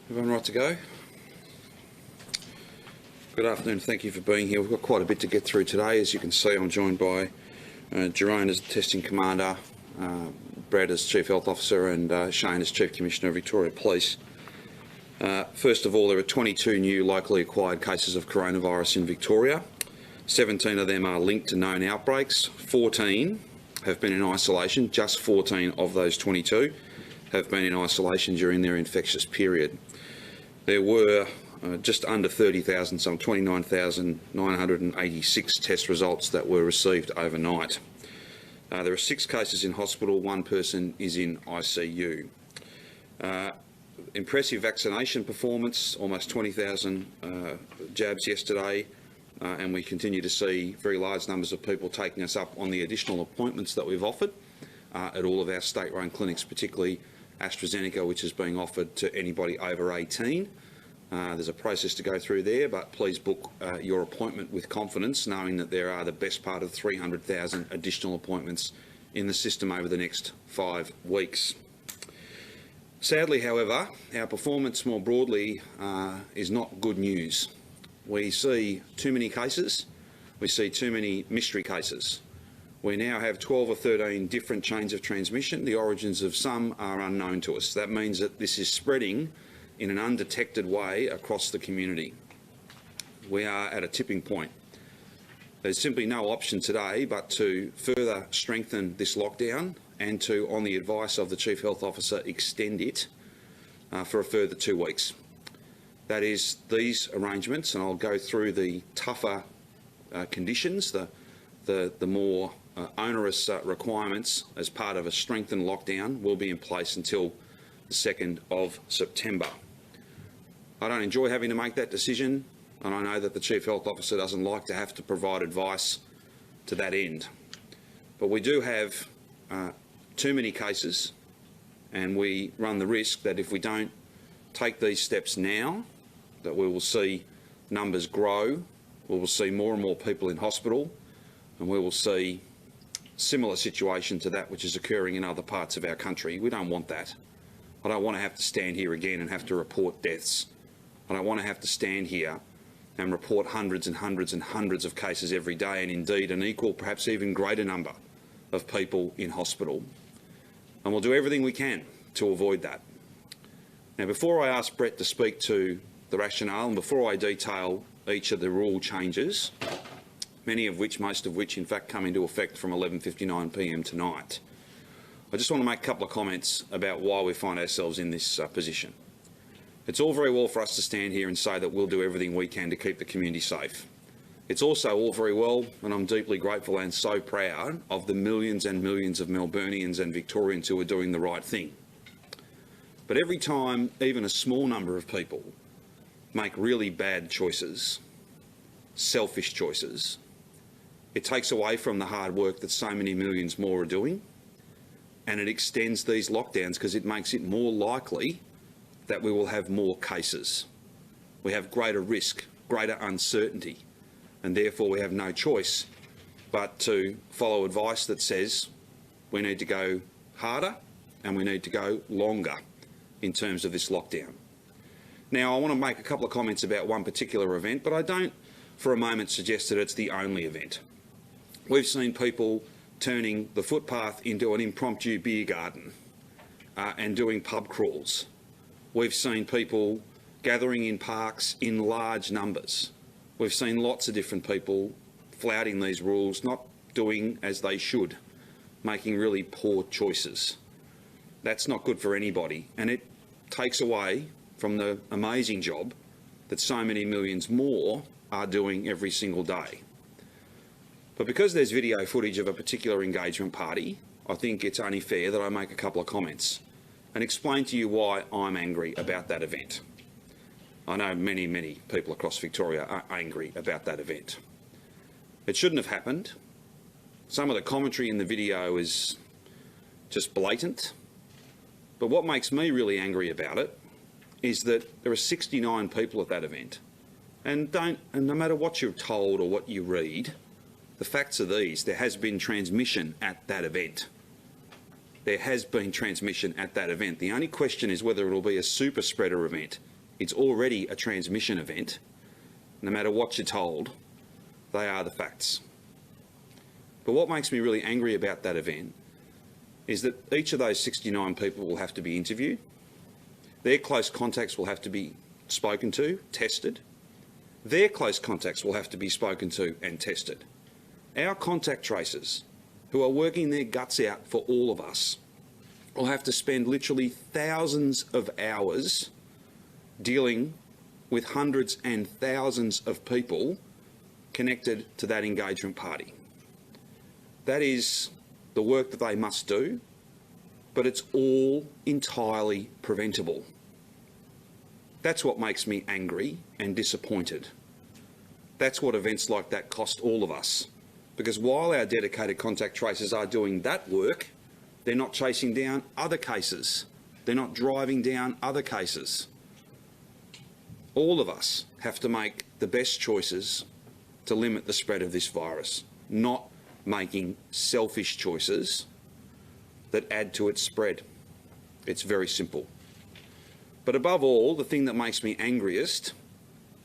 Everyone right to go? Good afternoon, thank you for being here. We've got quite a bit to get through today. As you can see, I'm joined by Jerome as the Testing Commander, Brad as Chief Health Officer and Shane as Chief Commissioner of Victoria Police. First of all, there are 22 new locally acquired cases of coronavirus in Victoria. 17 of them are linked to known outbreaks. 14 have been in isolation. Just 14 of those 22 have been in isolation during their infectious period. There were just under 30,000, some 29,986 test results that were received overnight. There are 6 cases in hospital, 1 person is in ICU. Impressive vaccination performance, almost 20,000 jabs yesterday, and we continue to see very large numbers of people taking us up on the additional appointments that we've offered at all of our state-run clinics, particularly AstraZeneca, which is being offered to anybody over 18. There's a process to go through there, but please book your appointment with confidence, knowing that there are the best part of 300,000 additional appointments in the system over the next 5 weeks. Sadly, however, our performance more broadly is not good news. We see too many cases. We see too many mystery cases. We now have 12 or 13 different chains of transmission. The origins of some are unknown to us. That means that this is spreading in an undetected way across the community. We are at a tipping point. There's simply no option today but to further strengthen this lockdown and to, on the advice of the Chief Health Officer, extend it for a further 2 weeks. That is these arrangements, and I'll go through the tougher conditions, the more onerous requirements as part of a strengthened lockdown will be in place until the 2nd of September. I don't enjoy having to make that decision, and I know that the Chief Health Officer doesn't like to have to provide advice to that end. But we do have too many cases, and we run the risk that if we don't take these steps now, that we will see numbers grow, we will see more and more people in hospital, and we will see similar situation to that which is occurring in other parts of our country. We don't want that. I don't want to have to stand here again and have to report deaths. I don't want to have to stand here and report hundreds and hundreds and hundreds of cases every day, and indeed an equal, perhaps even greater number of people in hospital. And we'll do everything we can to avoid that. Now, before I ask Brett to speak to the rationale and before I detail each of the rule changes, most of which in fact come into effect from 11:59 p.m. tonight, I just want to make a couple of comments about why we find ourselves in this position. It's all very well for us to stand here and say that we'll do everything we can to keep the community safe. It's also all very well, and I'm deeply grateful and so proud of the millions and millions of Melburnians and Victorians who are doing the right thing. But every time even a small number of people make really bad choices, selfish choices, it takes away from the hard work that so many millions more are doing, and it extends these lockdowns because it makes it more likely that we will have more cases. We have greater risk, greater uncertainty, and therefore we have no choice but to follow advice that says we need to go harder and we need to go longer in terms of this lockdown. Now, I want to make a couple of comments about one particular event, but I don't for a moment suggest that it's the only event. We've seen people turning the footpath into an impromptu beer garden and doing pub crawls. We've seen people gathering in parks in large numbers. We've seen lots of different people flouting these rules, not doing as they should, making really poor choices. That's not good for anybody, and it takes away from the amazing job that so many millions more are doing every single day. But because there's video footage of a particular engagement party, I think it's only fair that I make a couple of comments and explain to you why I'm angry about that event. I know many, many people across Victoria are angry about that event. It shouldn't have happened. Some of the commentary in the video is just blatant. But what makes me really angry about it is that there are 69 people at that event. And no matter what you're told or what you read, the facts are these: there has been transmission at that event. There has been transmission at that event. The only question is whether it will be a super spreader event It's already a transmission event. No matter what you're told, they are the facts. But what makes me really angry about that event is that each of those 69 people will have to be interviewed. Their close contacts will have to be spoken to, tested. Their close contacts will have to be spoken to and tested. Our contact tracers, who are working their guts out for all of us, will have to spend literally thousands of hours dealing with hundreds and thousands of people connected to that engagement party. That is the work that they must do, but it's all entirely preventable. That's what makes me angry and disappointed. That's what events like that cost all of us. Because while our dedicated contact tracers are doing that work, they're not chasing down other cases. They're not driving down other cases. All of us have to make the best choices to limit the spread of this virus, not making selfish choices that add to its spread. It's very simple. But above all, the thing that makes me angriest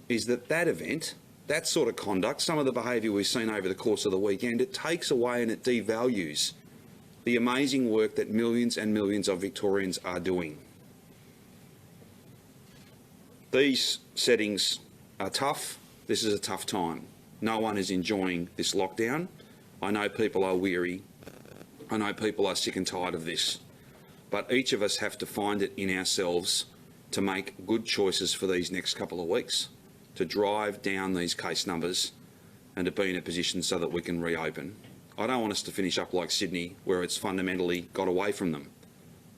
is that that event, that sort of conduct, some of the behaviour we've seen over the course of the weekend, it takes away and it devalues the amazing work that millions and millions of Victorians are doing. These settings are tough. This is a tough time. No one is enjoying this lockdown. I know people are weary. I know people are sick and tired of this. But each of us have to find it in ourselves to make good choices for these next couple of weeks, to drive down these case numbers and to be in a position so that we can reopen. I don't want us to finish up like Sydney, where it's fundamentally got away from them.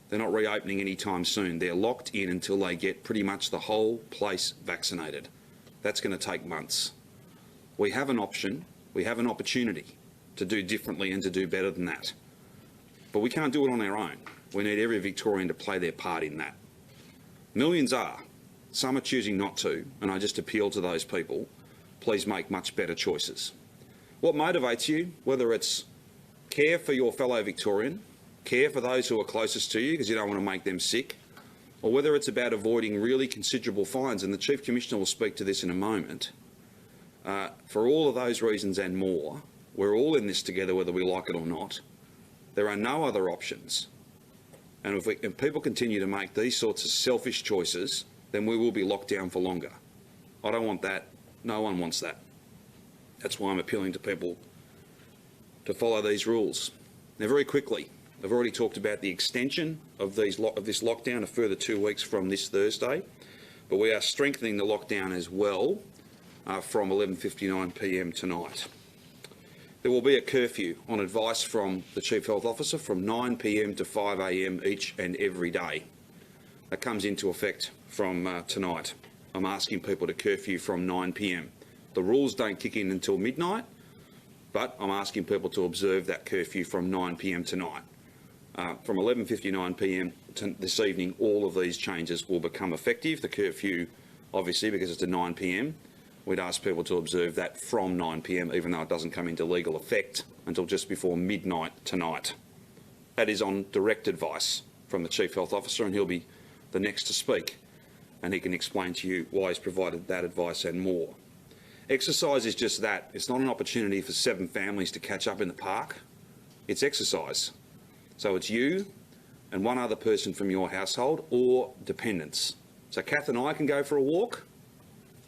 They're not reopening anytime soon. They're locked in until they get pretty much the whole place vaccinated. That's going to take months. We have an option, we have an opportunity to do differently and to do better than that. But we can't do it on our own. We need every Victorian to play their part in that. Millions are. Some are choosing not to, and I just appeal to those people. Please make much better choices. What motivates you, whether it's care for your fellow Victorian, care for those who are closest to you because you don't want to make them sick, or whether it's about avoiding really considerable fines, and the Chief Commissioner will speak to this in a moment, for all of those reasons and more, we're all in this together whether we like it or not. There are no other options. And if people continue to make these sorts of selfish choices, then we will be locked down for longer. I don't want that. No one wants that. That's why I'm appealing to people to follow these rules. Now, very quickly, I've already talked about the extension of this lockdown a further 2 weeks from this Thursday, but we are strengthening the lockdown as well from 11:59 p.m. tonight. There will be a curfew on advice from the Chief Health Officer from 9 p.m. to 5 a.m. each and every day. That comes into effect from tonight. I'm asking people to curfew from 9 p.m. The rules don't kick in until midnight, but I'm asking people to observe that curfew from 9 p.m. tonight. From 11:59 p.m. this evening, all of these changes will become effective. The curfew, obviously, because it's at 9 p.m, we'd ask people to observe that from 9 p.m, even though it doesn't come into legal effect until just before midnight tonight. That is on direct advice from the Chief Health Officer, and he'll be the next to speak, and he can explain to you why he's provided that advice and more. Exercise is just that. It's not an opportunity for 7 families to catch up in the park. It's exercise. So it's you and one other person from your household or dependents. So Kath and I can go for a walk.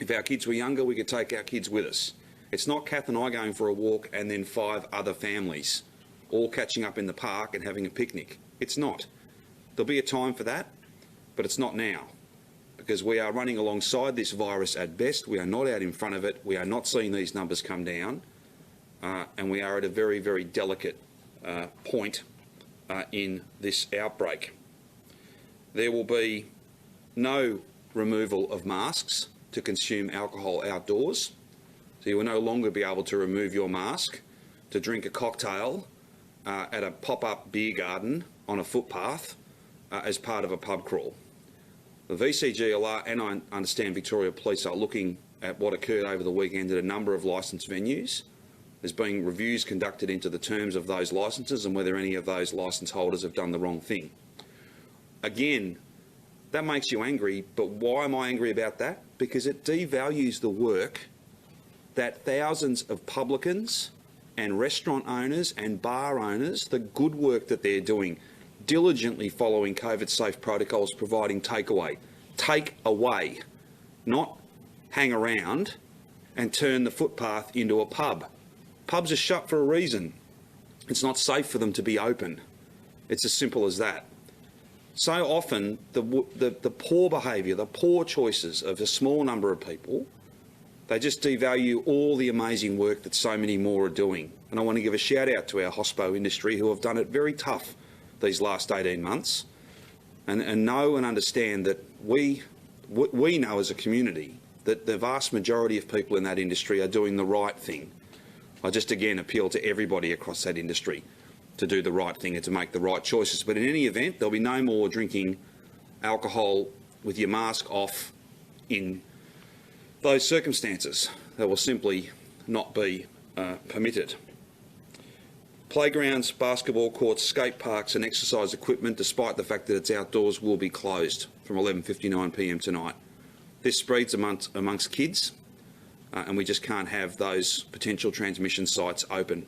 If our kids were younger, we could take our kids with us. It's not Kath and I going for a walk and then 5 other families all catching up in the park and having a picnic. It's not. There'll be a time for that, but it's not now, because we are running alongside this virus at best. We are not out in front of it. We are not seeing these numbers come down, and we are at a very, very delicate point in this outbreak. There will be no removal of masks to consume alcohol outdoors. So you will no longer be able to remove your mask to drink a cocktail at a pop-up beer garden on a footpath as part of a pub crawl. The VCGLR and I understand Victoria Police are looking at what occurred over the weekend at a number of licensed venues. There's been reviews conducted into the terms of those licences and whether any of those licence holders have done the wrong thing. Again, That makes you angry, but why am I angry about that? Because it devalues the work that thousands of publicans and restaurant owners and bar owners, the good work that they're doing, diligently following COVID-safe protocols, providing takeaway. Take away, not hang around and turn the footpath into a pub. Pubs are shut for a reason. It's not safe for them to be open. It's as simple as that. So often, the poor behaviour, the poor choices of a small number of people, they just devalue all the amazing work that so many more are doing. And I want to give a shout out to our hospo industry who have done it very tough these last 18 months and know and understand that we know as a community that the vast majority of people in that industry are doing the right thing. I just again appeal to everybody across that industry to do the right thing and to make the right choices. But in any event, there'll be no more drinking alcohol with your mask off in those circumstances. That will simply not be permitted. Playgrounds, basketball courts, skate parks and exercise equipment, despite the fact that it's outdoors, will be closed from 11:59 p.m. tonight. This spreads amongst kids and we just can't have those potential transmission sites open.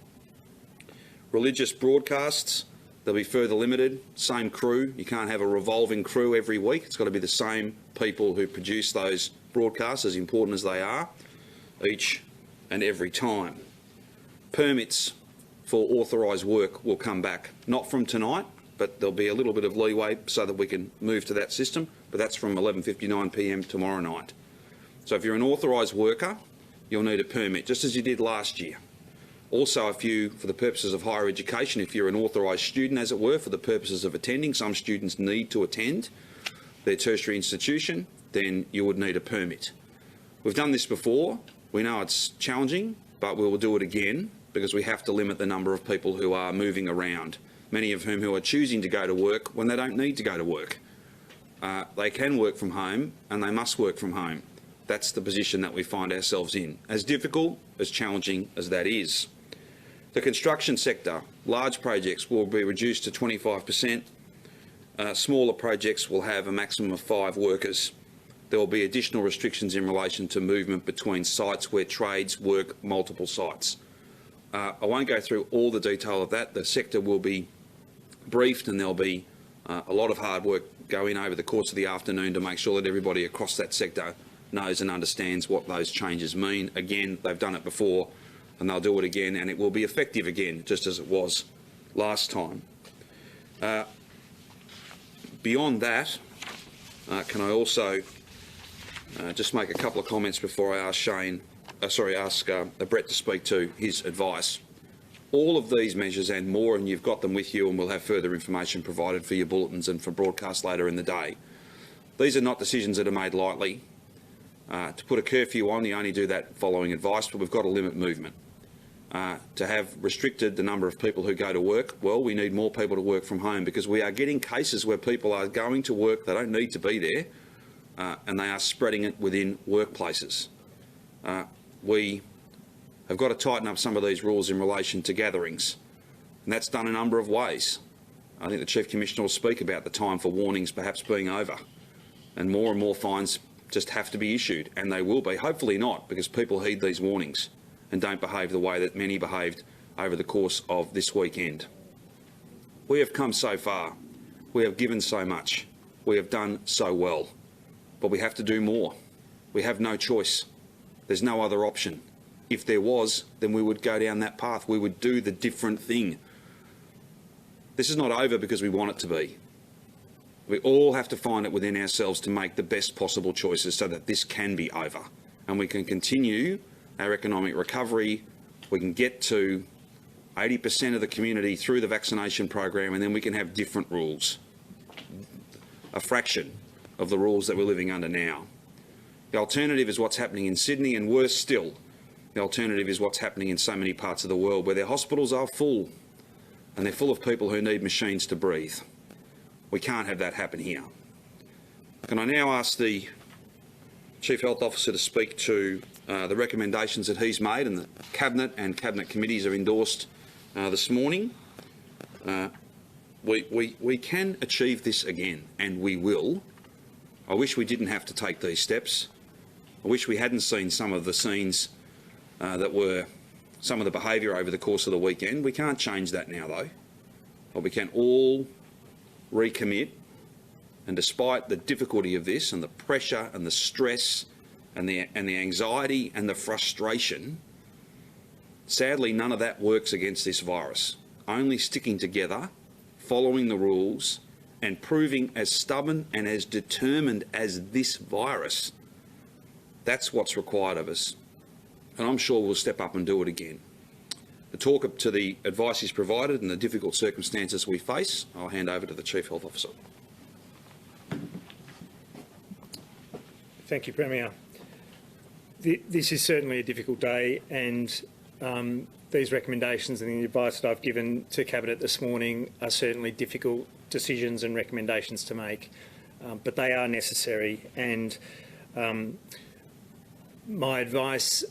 Religious broadcasts, they'll be further limited. Same crew. You can't have a revolving crew every week. It's got to be the same people who produce those broadcasts, as important as they are, each and every time. Permits for authorised work will come back, not from tonight, but there'll be a little bit of leeway so that we can move to that system, but that's from 11:59 p.m. tomorrow night. So if you're an authorised worker, you'll need a permit, just as you did last year. Also, for the purposes of higher education, if you're an authorised student, as it were, for the purposes of attending, some students need to attend their tertiary institution, then you would need a permit. We've done this before. We know it's challenging, but we will do it again because we have to limit the number of people who are moving around, many of whom who are choosing to go to work when they don't need to go to work. They can work from home and they must work from home. That's the position that we find ourselves in, as difficult, as challenging as that is. The construction sector, large projects will be reduced to 25%. Smaller projects will have a maximum of 5 workers. There will be additional restrictions in relation to movement between sites where trades work multiple sites. I won't go through all the detail of that. The sector will be briefed and there'll be a lot of hard work going over the course of the afternoon to make sure that everybody across that sector knows and understands what those changes mean. Again, they've done it before and they'll do it again, and it will be effective again, just as it was last time. Beyond that, can I also just make a couple of comments before I ask Brett to speak to his advice. All of these measures and more, and you've got them with you, and we'll have further information provided for your bulletins and for broadcast later in the day. These are not decisions that are made lightly. To put a curfew on, you only do that following advice, but we've got to limit movement. To have restricted the number of people who go to work, well, we need more people to work from home because we are getting cases where people are going to work, they don't need to be there, and they are spreading it within workplaces. We have got to tighten up some of these rules in relation to gatherings, and that's done a number of ways. I think the Chief Commissioner will speak about the time for warnings perhaps being over, and more fines just have to be issued, and they will be. Hopefully not, because people heed these warnings and don't behave the way that many behaved over the course of this weekend. We have come so far. We have given so much. We have done so well. But we have to do more. We have no choice. There's no other option. If there was, then we would go down that path. We would do the different thing. This is not over because we want it to be. We all have to find it within ourselves to make the best possible choices so that this can be over and we can continue our economic recovery. We can get to 80% of the community through the vaccination program, and then we can have different rules, a fraction of the rules that we're living under now. The alternative is what's happening in Sydney, and worse still, the alternative is what's happening in so many parts of the world where their hospitals are full and they're full of people who need machines to breathe. We can't have that happen here. Can I now ask the Chief Health Officer to speak to the recommendations that he's made and the Cabinet and Cabinet committees have endorsed this morning? We can achieve this again, and we will, I wish we didn't have to take these steps. I wish we hadn't seen some of the scenes that were some of the behaviour over the course of the weekend. We can't change that now, though. But we can all recommit, and despite the difficulty of this and the pressure and the stress and the anxiety and the frustration, sadly none of that works against this virus. Only sticking together, following the rules and proving as stubborn and as determined as this virus, that's what's required of us. And I'm sure we'll step up and do it again. To talk to the advice is provided and the difficult circumstances we face, I'll hand over to the Chief Health Officer. Thank you, Premier. This is certainly a difficult day, and these recommendations and the advice that I've given to Cabinet this morning are certainly difficult decisions and recommendations to make, but they are necessary. And my advice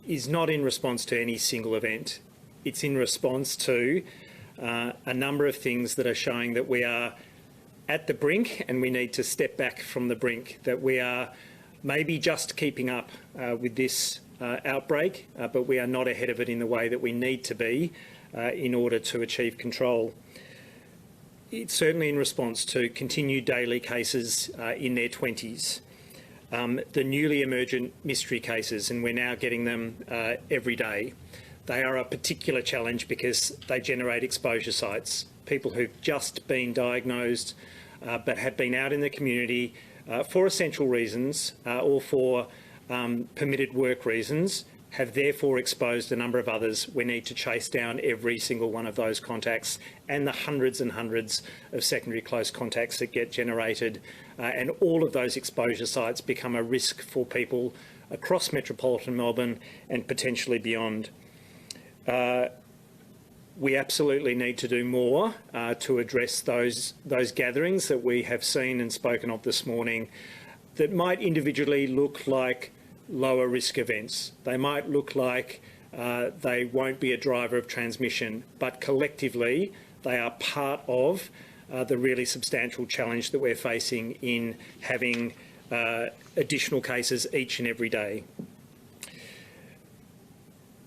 is not in response to any single event. It's in response to a number of things that are showing that we are at the brink and we need to step back from the brink, that we are maybe just keeping up with this outbreak, but we are not ahead of it in the way that we need to be in order to achieve control. It's certainly in response to continued daily cases in their 20s. The newly emergent mystery cases, and we're now getting them every day. They are a particular challenge because they generate exposure sites. People who've just been diagnosed but have been out in the community for essential reasons or for permitted work reasons have therefore exposed a number of others. We need to chase down every single one of those contacts and the hundreds and hundreds of secondary close contacts that get generated, and all of those exposure sites become a risk for people across metropolitan Melbourne and potentially beyond. We absolutely need to do more to address those gatherings that we have seen and spoken of this morning that might individually look like lower risk events. They might look like they won't be a driver of transmission, but collectively they are part of the really substantial challenge that we're facing in having additional cases each and every day.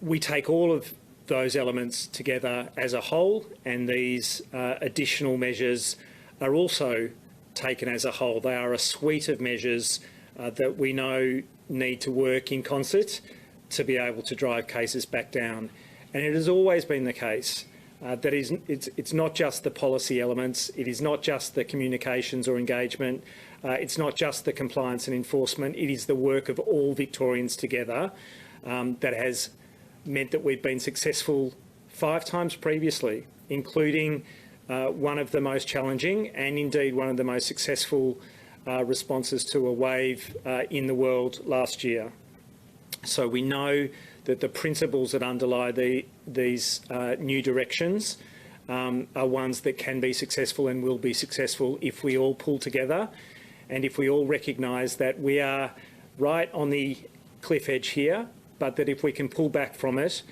We take all of those elements together as a whole, and these additional measures are also taken as a whole. They are a suite of measures that we know need to work in concert to be able to drive cases back down. And it has always been the case that it's not just the policy elements, it is not just the communications or engagement, it's not just the compliance and enforcement, it is the work of all Victorians together that has meant that we've been successful 5 times previously, including one of the most challenging and indeed one of the most successful responses to a wave in the world last year. So we know that the principles that underlie these new directions are ones that can be successful and will be successful if we all pull together and if we all recognise that we are right on the cliff edge here, but that if we can pull back from it,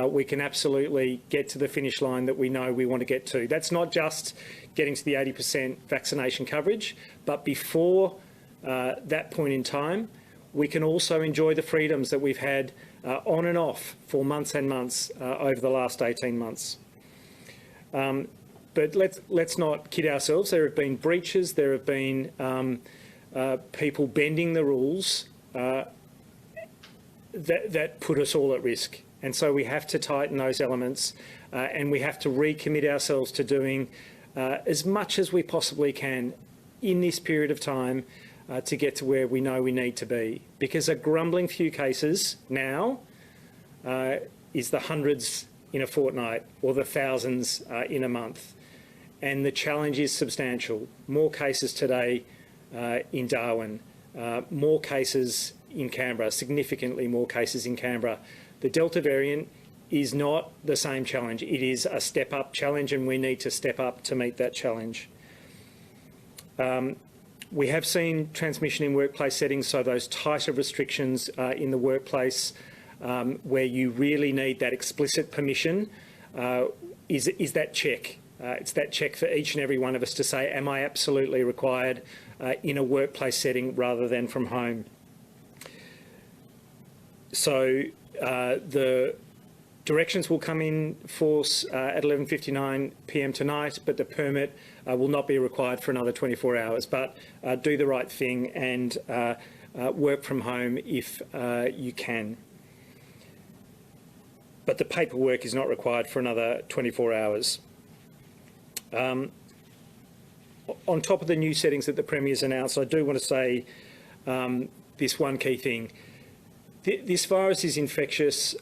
we can absolutely get to the finish line that we know we want to get to. That's not just getting to the 80% vaccination coverage, but before that point in time, we can also enjoy the freedoms that we've had on and off for months and months over the last 18 months. But let's not kid ourselves. There have been breaches, there have been people bending the rules that put us all at risk. And so we have to tighten those elements and we have to recommit ourselves to doing as much as we possibly can in this period of time to get to where we know we need to be. Because a grumbling few cases now is the hundreds in a fortnight or the thousands in a month. And the challenge is substantial. More cases today in Darwin, more cases in Canberra, significantly more cases in Canberra. The Delta variant is not the same challenge. It is a step-up challenge, and we need to step up to meet that challenge. We have seen transmission in workplace settings, so those tighter restrictions in the workplace where you really need that explicit permission is that check. It's that check for each and every one of us to say, am I absolutely required in a workplace setting rather than from home. So the directions will come in force at 11:59 p.m. tonight, but the permit will not be required for another 24 hours. But do the right thing and work from home if you can. But the paperwork is not required for another 24 hours. On top of the new settings that the Premier's announced, I do want to say this one key thing. This virus is infectious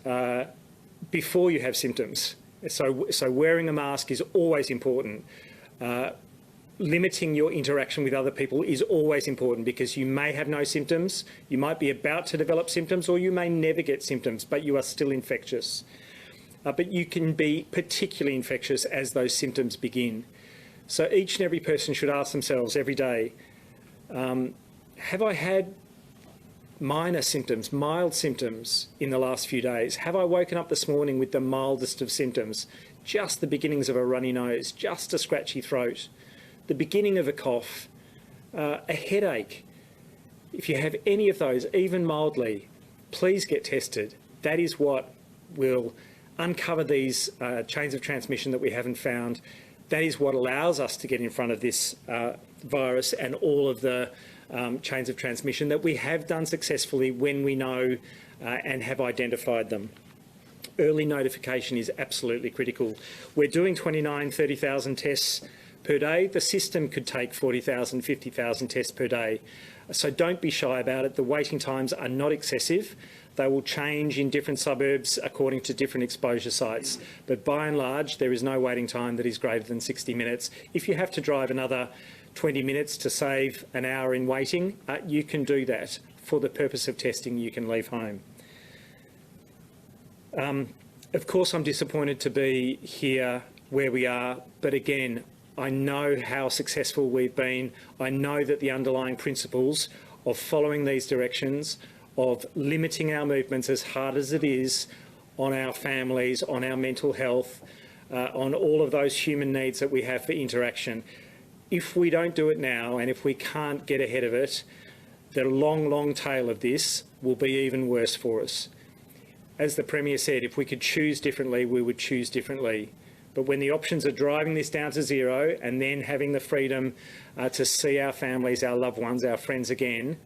before you have symptoms. So wearing a mask is always important. Limiting your interaction with other people is always important because you may have no symptoms, you might be about to develop symptoms, or you may never get symptoms, but you are still infectious. But you can be particularly infectious as those symptoms begin. So each and every person should ask themselves every day, have I had minor symptoms, mild symptoms in the last few days? Have I woken up this morning with the mildest of symptoms? Just the beginnings of a runny nose, just a scratchy throat, the beginning of a cough, a headache. If you have any of those, even mildly, please get tested. That is what will uncover these chains of transmission that we haven't found. That is what allows us to get in front of this virus and all of the chains of transmission that we have done successfully when we know and have identified them. Early notification is absolutely critical. We're doing 29,000, 30,000 tests per day. The system could take 40,000, 50,000 tests per day. So don't be shy about it. The waiting times are not excessive. They will change in different suburbs according to different exposure sites. But by and large, there is no waiting time that is greater than 60 minutes. If you have to drive another 20 minutes to save an hour in waiting, you can do that. For the purpose of testing, you can leave home. Of course, I'm disappointed to be here where we are, but again, I know how successful we've been. I know that the underlying principles of following these directions, of limiting our movements as hard as it is on our families, on our mental health, on all of those human needs that we have for interaction. If we don't do it now, and if we can't get ahead of it, the long, long tail of this will be even worse for us. As the Premier said, if we could choose differently, we would choose differently. But when the options are driving this down to zero and then having the freedom to see our families, our loved ones, our friends again,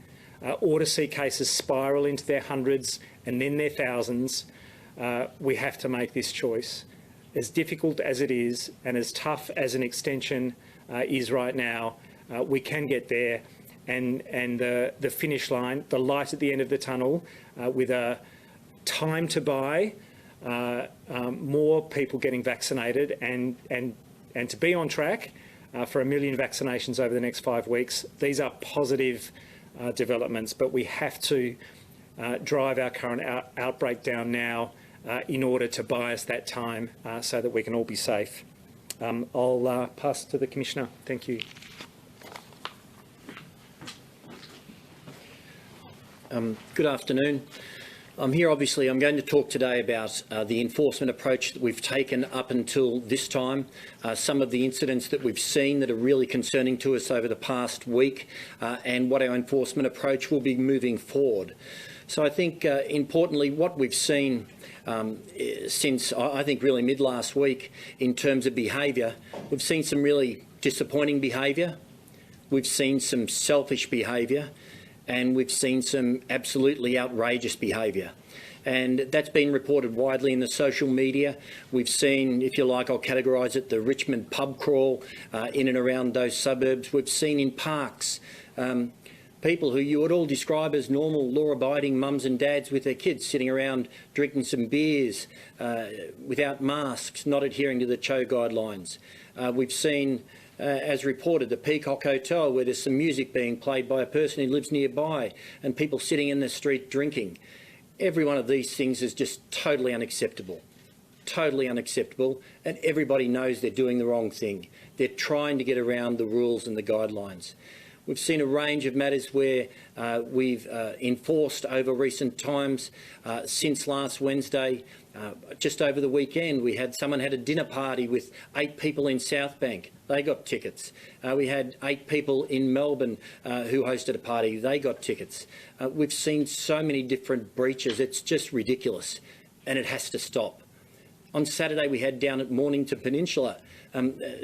or to see cases spiral into their hundreds and then their thousands, we have to make this choice. As difficult as it is and as tough as an extension is right now, we can get there, and the finish line, the light at the end of the tunnel, with a time to buy, more people getting vaccinated, and to be on track for 1 million vaccinations over the next 5 weeks. These are positive developments, but we have to drive our current outbreak down now in order to buy us that time so that we can all be safe. I'll pass to the Commissioner. Thank you. Good afternoon. I'm here, obviously, I'm going to talk today about the enforcement approach that we've taken up until this time, some of the incidents that we've seen that are really concerning to us over the past week, and what our enforcement approach will be moving forward. So I think, importantly, what we've seen since, I think, really mid-last week in terms of behaviour, we've seen some really disappointing behaviour, we've seen some selfish behaviour, and we've seen some absolutely outrageous behaviour. And that's been reported widely in the social media. We've seen, if you like, I'll categorise it, the Richmond pub crawl in and around those suburbs. We've seen in parks people who you would all describe as normal, law-abiding mums and dads with their kids sitting around drinking some beers without masks, not adhering to the CHO guidelines. We've seen, as reported, the Peacock Hotel, where there's some music being played by a person who lives nearby and people sitting in the street drinking. Every one of these things is just totally unacceptable, and everybody knows they're doing the wrong thing. They're trying to get around the rules and the guidelines. We've seen a range of matters where we've enforced over recent times. Since last Wednesday, just over the weekend, someone had a dinner party with 8 people in South Bank. They got tickets. We had 8 people in Melbourne who hosted a party. They got tickets. We've seen so many different breaches. It's just ridiculous, and it has to stop. On Saturday, we had down at Mornington Peninsula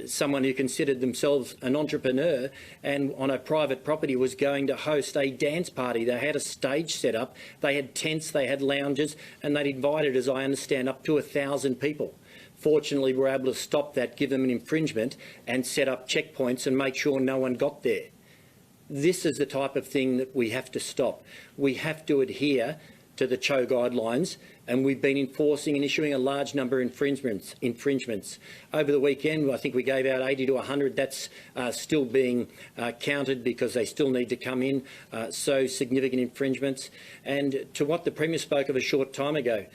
someone who considered themselves an entrepreneur and on a private property was going to host a dance party. They had a stage set up, they had tents, they had lounges, and they'd invited, as I understand, up to 1,000 people. Fortunately, we were able to stop that, give them an infringement and set up checkpoints and make sure no one got there. This is the type of thing that we have to stop. We have to adhere to the CHO guidelines, and we've been enforcing and issuing a large number of infringements. Over the weekend, I think we gave out 80 to 100. That's still being counted because they still need to come in, so significant infringements. And to what the Premier spoke of a short time ago,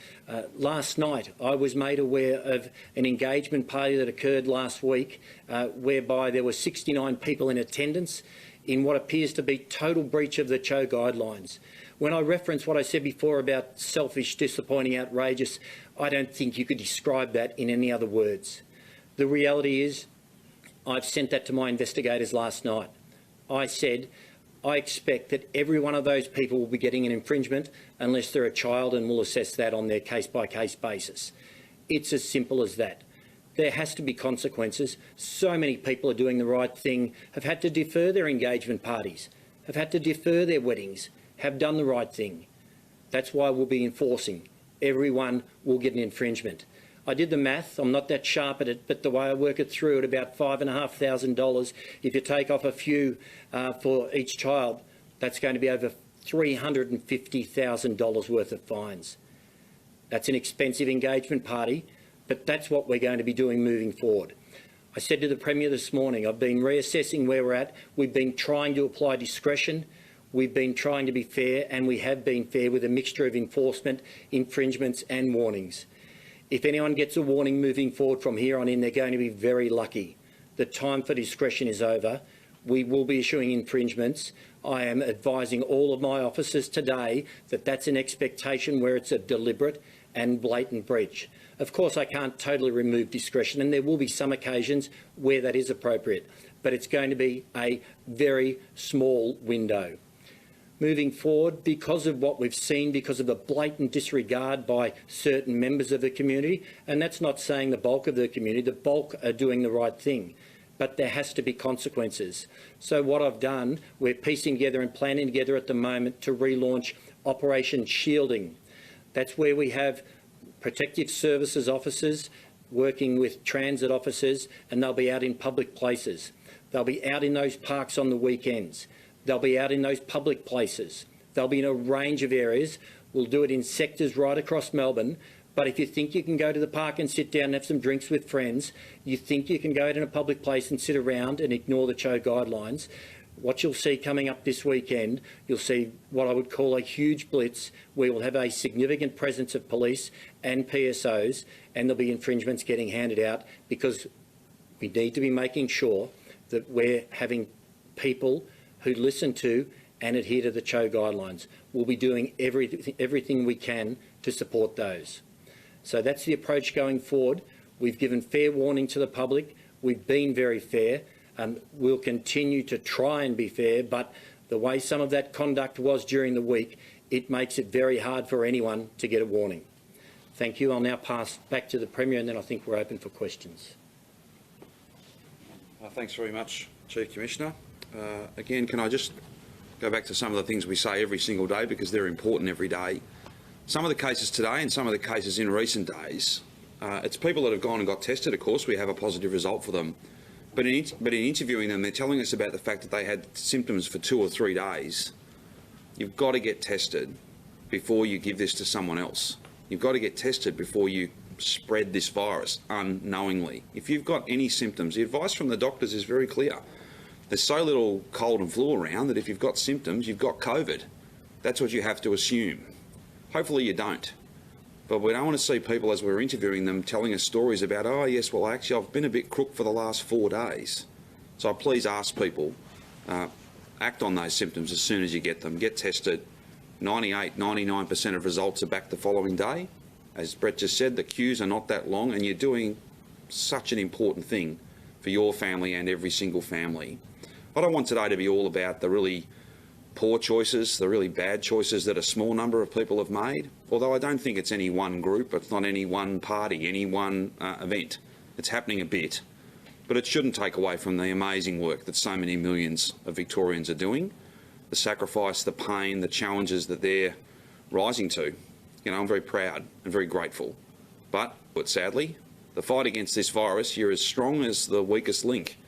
last night I was made aware of an engagement party that occurred last week whereby there were 69 people in attendance in what appears to be total breach of the CHO guidelines. When I reference what I said before about selfish, disappointing, outrageous, I don't think you could describe that in any other words. The reality is, I've sent that to my investigators last night. I said, I expect that every one of those people will be getting an infringement unless they're a child, and we'll assess that on their case-by-case basis. It's as simple as that. There has to be consequences. So many people are doing the right thing, have had to defer their engagement parties, have had to defer their weddings, have done the right thing. That's why we'll be enforcing. Everyone will get an infringement. I did the math. I'm not that sharp at it, but the way I work it through at about $5,500, if you take off a few for each child, that's going to be over $350,000 worth of fines. That's an expensive engagement party, but that's what we're going to be doing moving forward. I said to the Premier this morning, I've been reassessing where we're at. We've been trying to apply discretion. We've been trying to be fair, and we have been fair with a mixture of enforcement, infringements and warnings. If anyone gets a warning moving forward from here on in, they're going to be very lucky. The time for discretion is over. We will be issuing infringements. I am advising all of my officers today that that's an expectation where it's a deliberate and blatant breach. Of course, I can't totally remove discretion, and there will be some occasions where that is appropriate, but it's going to be a very small window. Moving forward, because of what we've seen, because of the blatant disregard by certain members of the community, and that's not saying the bulk of the community, the bulk are doing the right thing, but there has to be consequences. So what I've done, we're piecing together and planning together at the moment to relaunch Operation Shielding. That's where we have protective services officers working with transit officers, and they'll be out in public places. They'll be out in those parks on the weekends. They'll be out in those public places. They'll be in a range of areas. We'll do it in sectors right across Melbourne. But if you think you can go to the park and sit down and have some drinks with friends, you think you can go out in a public place and sit around and ignore the CHO guidelines, what you'll see coming up this weekend, you'll see what I would call a huge blitz where we'll have a significant presence of police and PSOs, and there'll be infringements getting handed out because we need to be making sure that we're having people who listen to and adhere to the CHO guidelines. We'll be doing everything we can to support those. So that's the approach going forward. We've given fair warning to the public. We've been very fair. We'll continue to try and be fair, but the way some of that conduct was during the week, it makes it very hard for anyone to get a warning. Thank you. I'll now pass back to the Premier, and then I think we're open for questions. Thanks very much, Chief Commissioner. Again, can I just go back to some of the things we say every single day, because they're important every day. Some of the cases today and some of the cases in recent days, it's people that have gone and got tested. Of course, we have a positive result for them. But in interviewing them, they're telling us about the fact that they had symptoms for 2 or 3 days. You've got to get tested before you give this to someone else. You've got to get tested before you spread this virus unknowingly. If you've got any symptoms, the advice from the doctors is very clear. There's so little cold and flu around that if you've got symptoms, you've got COVID. That's what you have to assume. Hopefully you don't. But we don't want to see people, as we're interviewing them, telling us stories about, oh yes, well actually I've been a bit crook for the last 4 days. So please ask people, act on those symptoms as soon as you get them. Get tested. 98, 99% of results are back the following day. As Brett just said, the queues are not that long, and you're doing such an important thing for your family and every single family. I don't want today to be all about the really poor choices, the really bad choices that a small number of people have made, although I don't think it's any one group, it's not any one party, any one event. It's happening a bit, but it shouldn't take away from the amazing work that so many millions of Victorians are doing, the sacrifice, the pain, the challenges that they're rising to. You know, I'm very proud and very grateful. But sadly, the fight against this virus, you're as strong as the weakest link.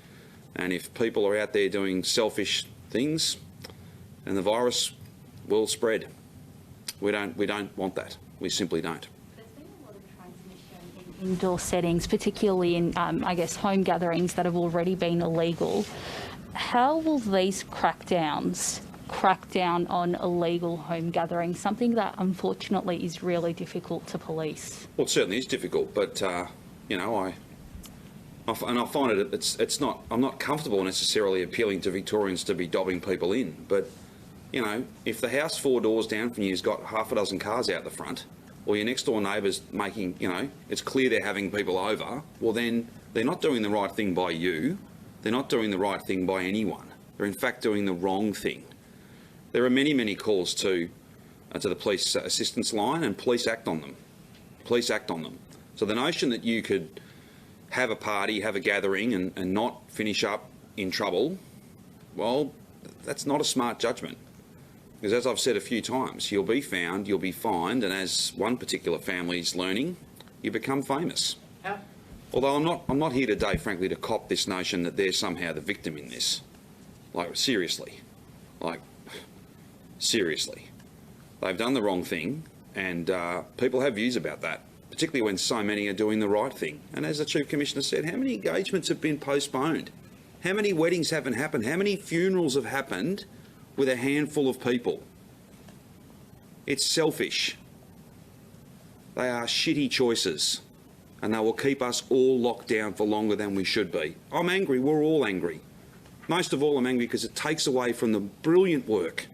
And if people are out there doing selfish things, then the virus will spread. We don't want that. We simply don't. There's been a lot of transmission in indoor settings, particularly in, I guess, home gatherings that have already been illegal. How will these crackdowns crack down on illegal home gatherings, something that unfortunately is really difficult to police? Well, it certainly is difficult, but you know, I find it's not. I'm not comfortable necessarily appealing to Victorians to be dobbing people in, but you know, if the house 4 doors down from you's got half a dozen cars out the front, or your next door neighbour's making, you know, it's clear they're having people over, well then they're not doing the right thing by you. They're not doing the right thing by anyone. They're in fact doing the wrong thing. There are many calls to the police assistance line, and police act on them. Police act on them. So the notion that you could have a party, have a gathering and not finish up in trouble, well, that's not a smart judgment. Because as I've said a few times, you'll be found, you'll be fined, and as one particular family's learning, you become famous. Yeah. Although I'm not here today, frankly, to cop this notion that they're somehow the victim in this. Like, seriously. Seriously. They've done the wrong thing, and people have views about that, particularly when so many are doing the right thing. And as the Chief Commissioner said, how many engagements have been postponed? How many weddings haven't happened? How many funerals have happened with a handful of people? It's selfish. They are shitty choices, and they will keep us all locked down for longer than we should be. I'm angry. We're all angry. Most of all, I'm angry because it takes away from the brilliant work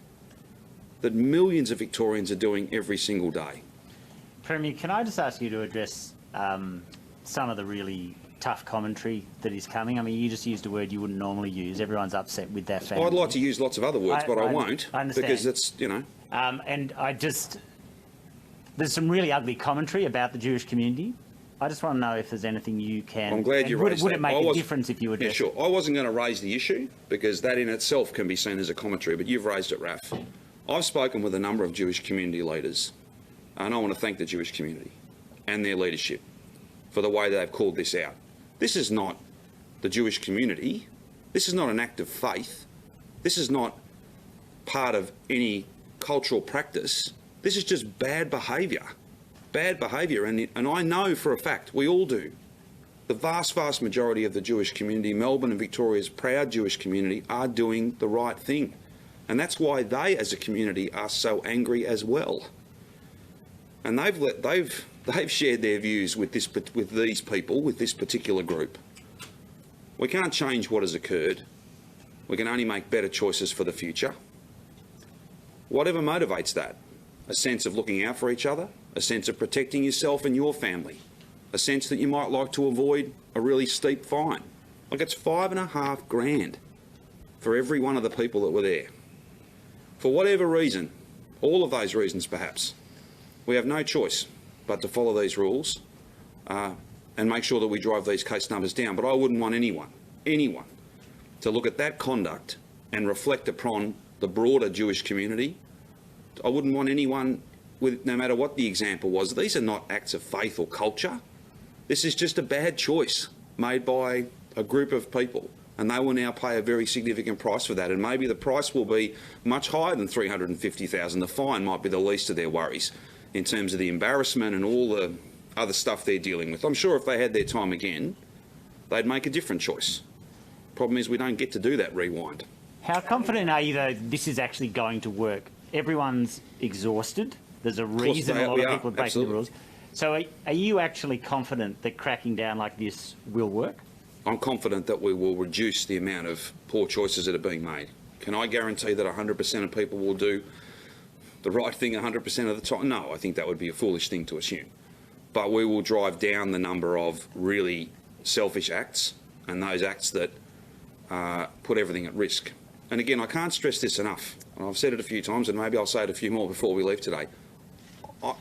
that millions of Victorians are doing every single day. Premier, can I just ask you to address some of the really tough commentary that is coming? I mean, you just used a word you wouldn't normally use. Everyone's upset with their family. I'd like to use lots of other words, but I won't. I understand. Because it's, you know. And there's some really ugly commentary about the Jewish community. I just want to know if there's anything you can... I'm glad you raised that. Would it make a difference if you addressed it? Yeah, sure. I wasn't going to raise the issue because that in itself can be seen as a commentary, but you've raised it, Raf. I've spoken with a number of Jewish community leaders, and I want to thank the Jewish community and their leadership for the way they've called this out. This is not the Jewish community. This is not an act of faith. This is not part of any cultural practice. This is just bad behaviour. Bad behaviour, and I know for a fact, we all do. The vast majority of the Jewish community, Melbourne and Victoria's proud Jewish community, are doing the right thing. And that's why they, as a community, are so angry as well. And they've shared their views with these people, with this particular group. We can't change what has occurred. We can only make better choices for the future. Whatever motivates that, a sense of looking out for each other, a sense of protecting yourself and your family, a sense that you might like to avoid a really steep fine. Like, it's $5.5 grand for every one of the people that were there. For whatever reason, all of those reasons perhaps, we have no choice but to follow these rules and make sure that we drive these case numbers down. But I wouldn't want anyone to look at that conduct and reflect upon the broader Jewish community. I wouldn't want anyone, no matter what the example was. These are not acts of faith or culture. This is just a bad choice made by a group of people, and they will now pay a very significant price for that. And maybe the price will be much higher than $350,000. The fine might be the least of their worries in terms of the embarrassment and all the other stuff they're dealing with. I'm sure if they had their time again, they'd make a different choice. Problem is, we don't get to do that rewind. How confident are you, though, this is actually going to work? Everyone's exhausted. There's a reason a lot of people are breaking the rules. So are you actually confident that cracking down like this will work? I'm confident that we will reduce the amount of poor choices that are being made. Can I guarantee that 100% of people will do the right thing 100% of the time? No, I think that would be a foolish thing to assume. But we will drive down the number of really selfish acts and those acts that put everything at risk. And again, I can't stress this enough. And I've said it a few times, and maybe I'll say it a few more before we leave today.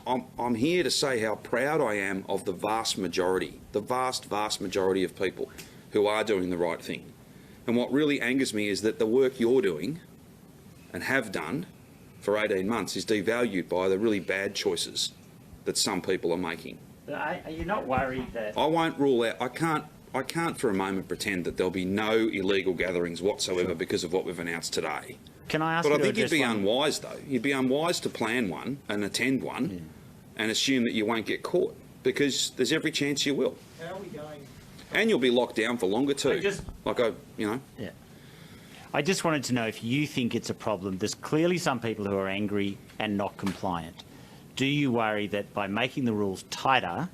I'm here to say how proud I am of the vast majority, the vast majority of people who are doing the right thing. And what really angers me is that the work you're doing and have done for 18 months is devalued by the really bad choices that some people are making. Are you not worried that... I won't rule out, I can't for a moment pretend that there'll be no illegal gatherings whatsoever because of what we've announced today. Can I ask you But to I think you'd be address one? unwise, though. You'd be unwise to plan one and attend one and assume that you won't get caught, because there's every chance you will. How are we going? And you'll be locked down for longer too. Yeah. I just wanted to know if you think it's a problem. There's clearly some people who are angry and not compliant. Do you worry that by making the rules tighter,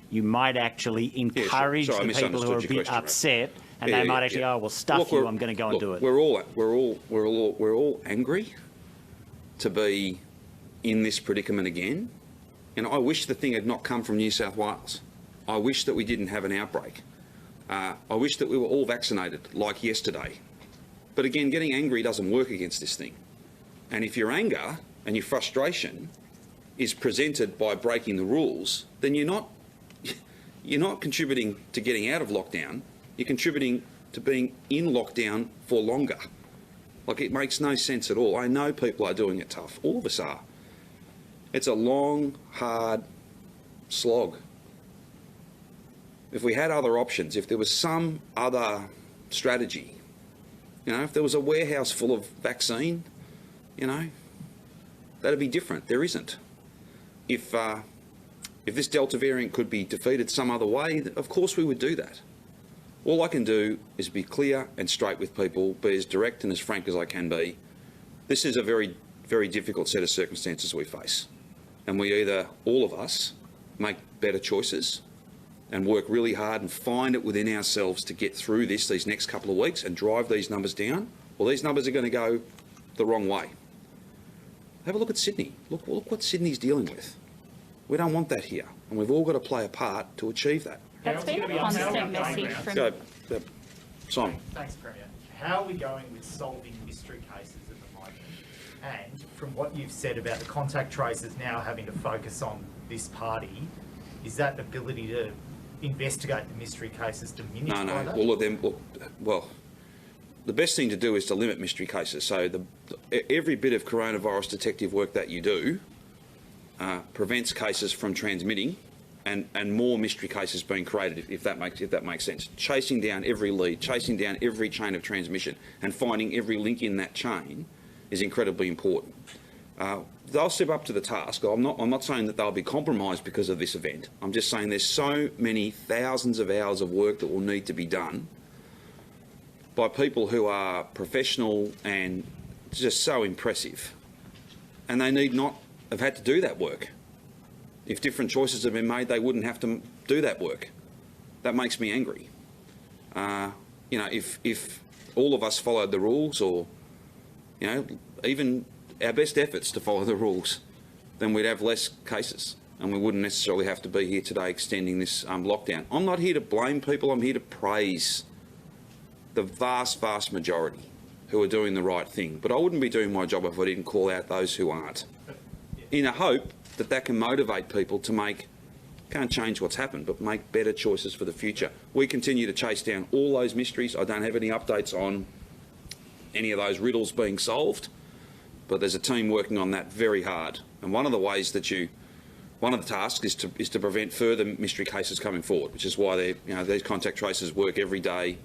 you might actually encourage Sorry, I the people who are a misunderstood your bit question, upset, and they might actually, oh well, stuff you, I'm going to go and do it. We're all angry to be in this predicament again, and I wish the thing had not come from New South Wales. I wish that we didn't have an outbreak. I wish that we were all vaccinated like yesterday. But again, getting angry doesn't work against this thing. And if your anger and your frustration is presented by breaking the rules, then you're not contributing to getting out of lockdown. You're contributing to being in lockdown for longer. Like, it makes no sense at all. I know people are doing it tough. All of us are. It's a long, hard slog. If we had other options, if there was some other strategy, if there was a warehouse full of vaccine, that'd be different. There isn't. If this Delta variant could be defeated some other way, of course we would do that. All I can do is be clear and straight with people, be as direct and as frank as I can be. This is a very, very difficult set of circumstances we face. And we either, all of us, make better choices and work really hard and find it within ourselves to get through these next couple of weeks and drive these numbers down, or these numbers are going to go the wrong way. Have a look at Sydney. Look what Sydney's dealing with. We don't want that here, and we've all got to play a part to achieve that. That's been a constant message from... Simon. Thanks, Premier. How are we going with solving mystery cases at the moment? And from what you've said about the contact tracers now having to focus on this party, is that ability to investigate the mystery cases diminished by that? Well, the best thing to do is to limit mystery cases. So every bit of coronavirus detective work that you do prevents cases from transmitting and more mystery cases being created, if that makes sense. Chasing down every lead, chasing down every chain of transmission and finding every link in that chain is incredibly important. They'll step up to the task. I'm not saying that they'll be compromised because of this event. I'm just saying there's so many thousands of hours of work that will need to be done by people who are professional and just so impressive. And they need not have had to do that work. If different choices have been made, they wouldn't have to do that work. That makes me angry. If all of us followed the rules, or even our best efforts to follow the rules, then we'd have less cases and we wouldn't necessarily have to be here today extending this lockdown. I'm not here to blame people. I'm here to praise the vast, vast majority who are doing the right thing. But I wouldn't be doing my job if I didn't call out those who aren't, in a hope that that can motivate people to can't change what's happened, but make better choices for the future. We continue to chase down all those mysteries. I don't have any updates on any of those riddles being solved, but there's a team working on that very hard. And one of the tasks is to prevent further mystery cases coming forward, which is why these contact tracers work every day,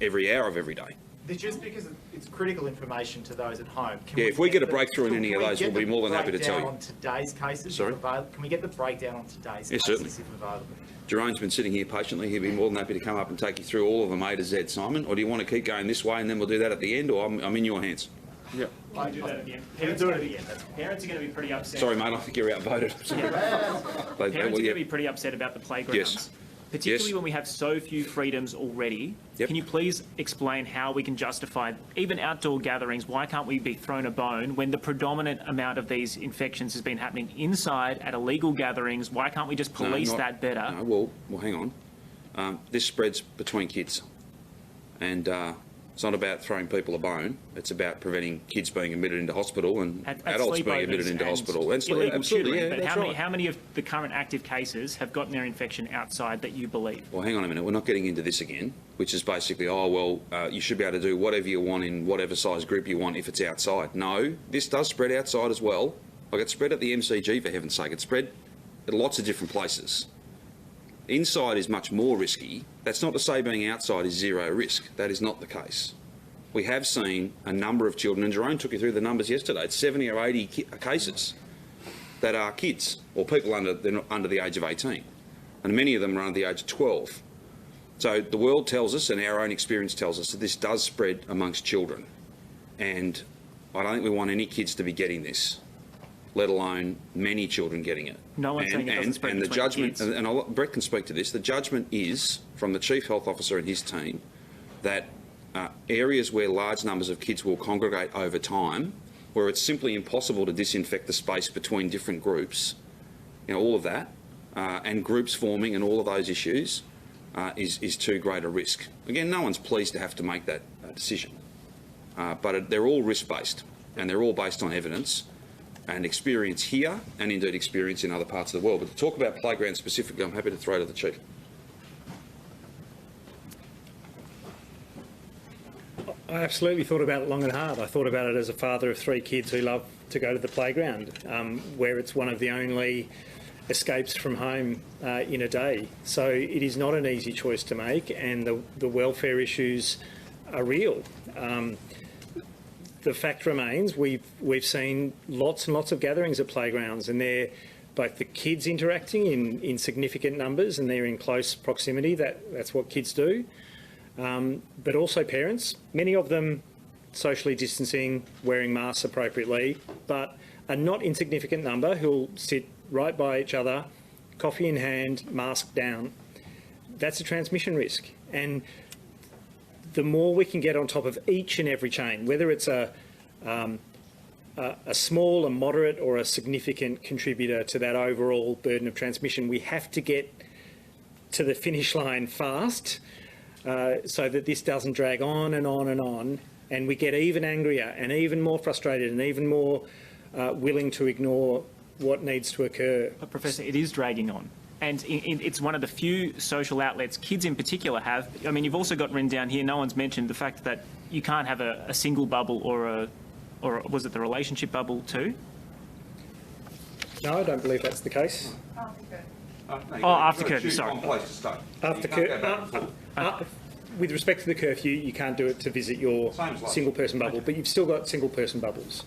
every hour of every day. Just because it's critical information to those at home. If we get a breakthrough in any of those, we'll be more than happy to tell you. On today's cases, Sorry? Can we get the breakdown on today's cases certainly. if available? Jerome's been sitting here patiently. He'd be more than happy to come up and take you through all of them A to Z, Simon. Or do you want to keep going this way and then we'll do that at the end, or I'm in your hands? Yeah. I do that at the end. Parents do it at the end. Parents are going to be pretty upset. Sorry, mate, I think you're outvoted. Parents are going to be pretty upset about the playgrounds. Yes. particularly Yes. when we have so few freedoms already. Yep. Can you please explain how we can justify even outdoor gatherings? Why can't we be thrown a bone when the predominant amount of these infections has been happening inside at illegal gatherings? Why can't we just police that better? No, well, hang on. This spreads between kids, and it's not about throwing people a bone. It's about preventing kids being admitted into hospital and At adults being admitted into hospital. And illegal absolutely, tutoring. yeah, But that's right. how many of the current active cases have gotten their infection outside that you believe? Well, hang on a minute. We're not getting into this again, which is basically, you should be able to do whatever you want in whatever size group you want if it's outside. No, this does spread outside as well. Like, it's spread at the MCG, for heaven's sake. It's spread at lots of different places. Inside is much more risky. That's not to say being outside is zero risk. That is not the case. We have seen a number of children, and Jerome took you through the numbers yesterday. It's 70 or 80 cases that are kids or people under the age of 18, and many of them are under the age of 12. So the world tells us, and our own experience tells us, that this does spread amongst children, and I don't think we want any kids to be getting this, let alone many children getting it. No one's saying it doesn't spread and the between judgment, kids. and Brett can speak to this. The judgment is from the Chief Health Officer and his team that areas where large numbers of kids will congregate over time, where it's simply impossible to disinfect the space between different groups, all of that, and groups forming and all of those issues is too great a risk. Again, no one's pleased to have to make that decision, but they're all risk-based, and they're all based on evidence and experience here, and indeed experience in other parts of the world. But to talk about playgrounds specifically, I'm happy to throw to the Chief. I absolutely thought about it long and hard. I thought about it as a father of 3 kids who love to go to the playground, where it's one of the only escapes from home in a day. So it is not an easy choice to make, and the welfare issues are real. The fact remains we've seen lots and lots of gatherings at playgrounds, and they're both the kids interacting in significant numbers, and they're in close proximity. That's what kids do. But also parents, many of them socially distancing, wearing masks appropriately, but a not insignificant number who'll sit right by each other, coffee in hand, mask down. That's a transmission risk. And the more we can get on top of each and every chain, whether it's a small, a moderate or a significant contributor to that overall burden of transmission, we have to get to the finish line fast, so that this doesn't drag on and on and on, and we get even angrier and even more frustrated and even more willing to ignore what needs to occur. But Professor, it is dragging on. And it's one of the few social outlets kids in particular have. I mean, you've also got written down here, no one's mentioned the fact that you can't have a single bubble or was it the relationship bubble too? No, I don't believe that's the case. After curfew, sorry. With respect to the curfew, you can't do it to visit your single-person bubble, but you've still got single-person bubbles.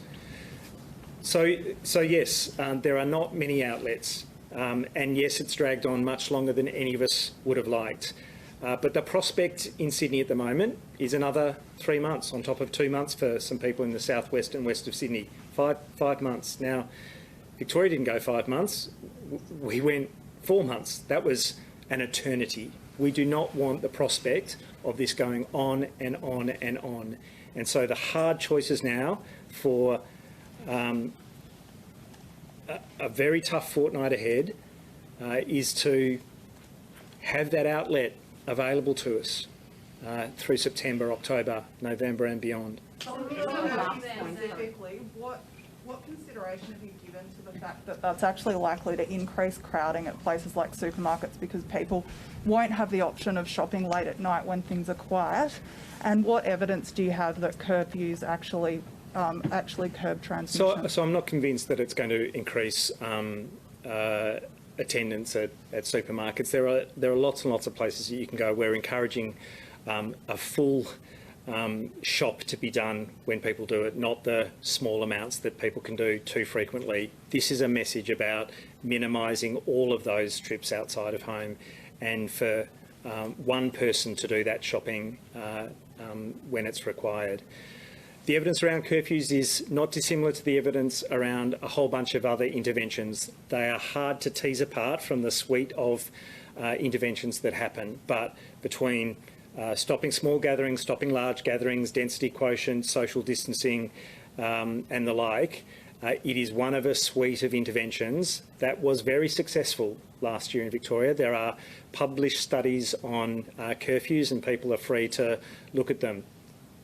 So yes, there are not many outlets, and yes, it's dragged on much longer than any of us would have liked. But the prospect in Sydney at the moment is another 3 months on top of 2 months for some people in the southwest and west of Sydney. Five months. Now, Victoria didn't go 5 months. We went 4 months. That was an eternity. We do not want the prospect of this going on and on and on. And so the hard choices now for a very tough fortnight ahead is to have that outlet available to us through September, October, November and beyond. Specifically, what consideration have you given to the fact that that's actually likely to increase crowding at places like supermarkets because people won't have the option of shopping late at night when things are quiet? And what evidence do you have that curfews actually curb transmission? So I'm not convinced that it's going to increase attendance at supermarkets. There are lots and lots of places that you can go. We're encouraging a full shop to be done when people do it, not the small amounts that people can do too frequently. This is a message about minimising all of those trips outside of home, and for one person to do that shopping when it's required. The evidence around curfews is not dissimilar to the evidence around a whole bunch of other interventions. They are hard to tease apart from the suite of interventions that happen, but between stopping small gatherings, stopping large gatherings, density quotient, social distancing and the like, it is one of a suite of interventions that was very successful last year in Victoria. There are published studies on curfews and people are free to look at them.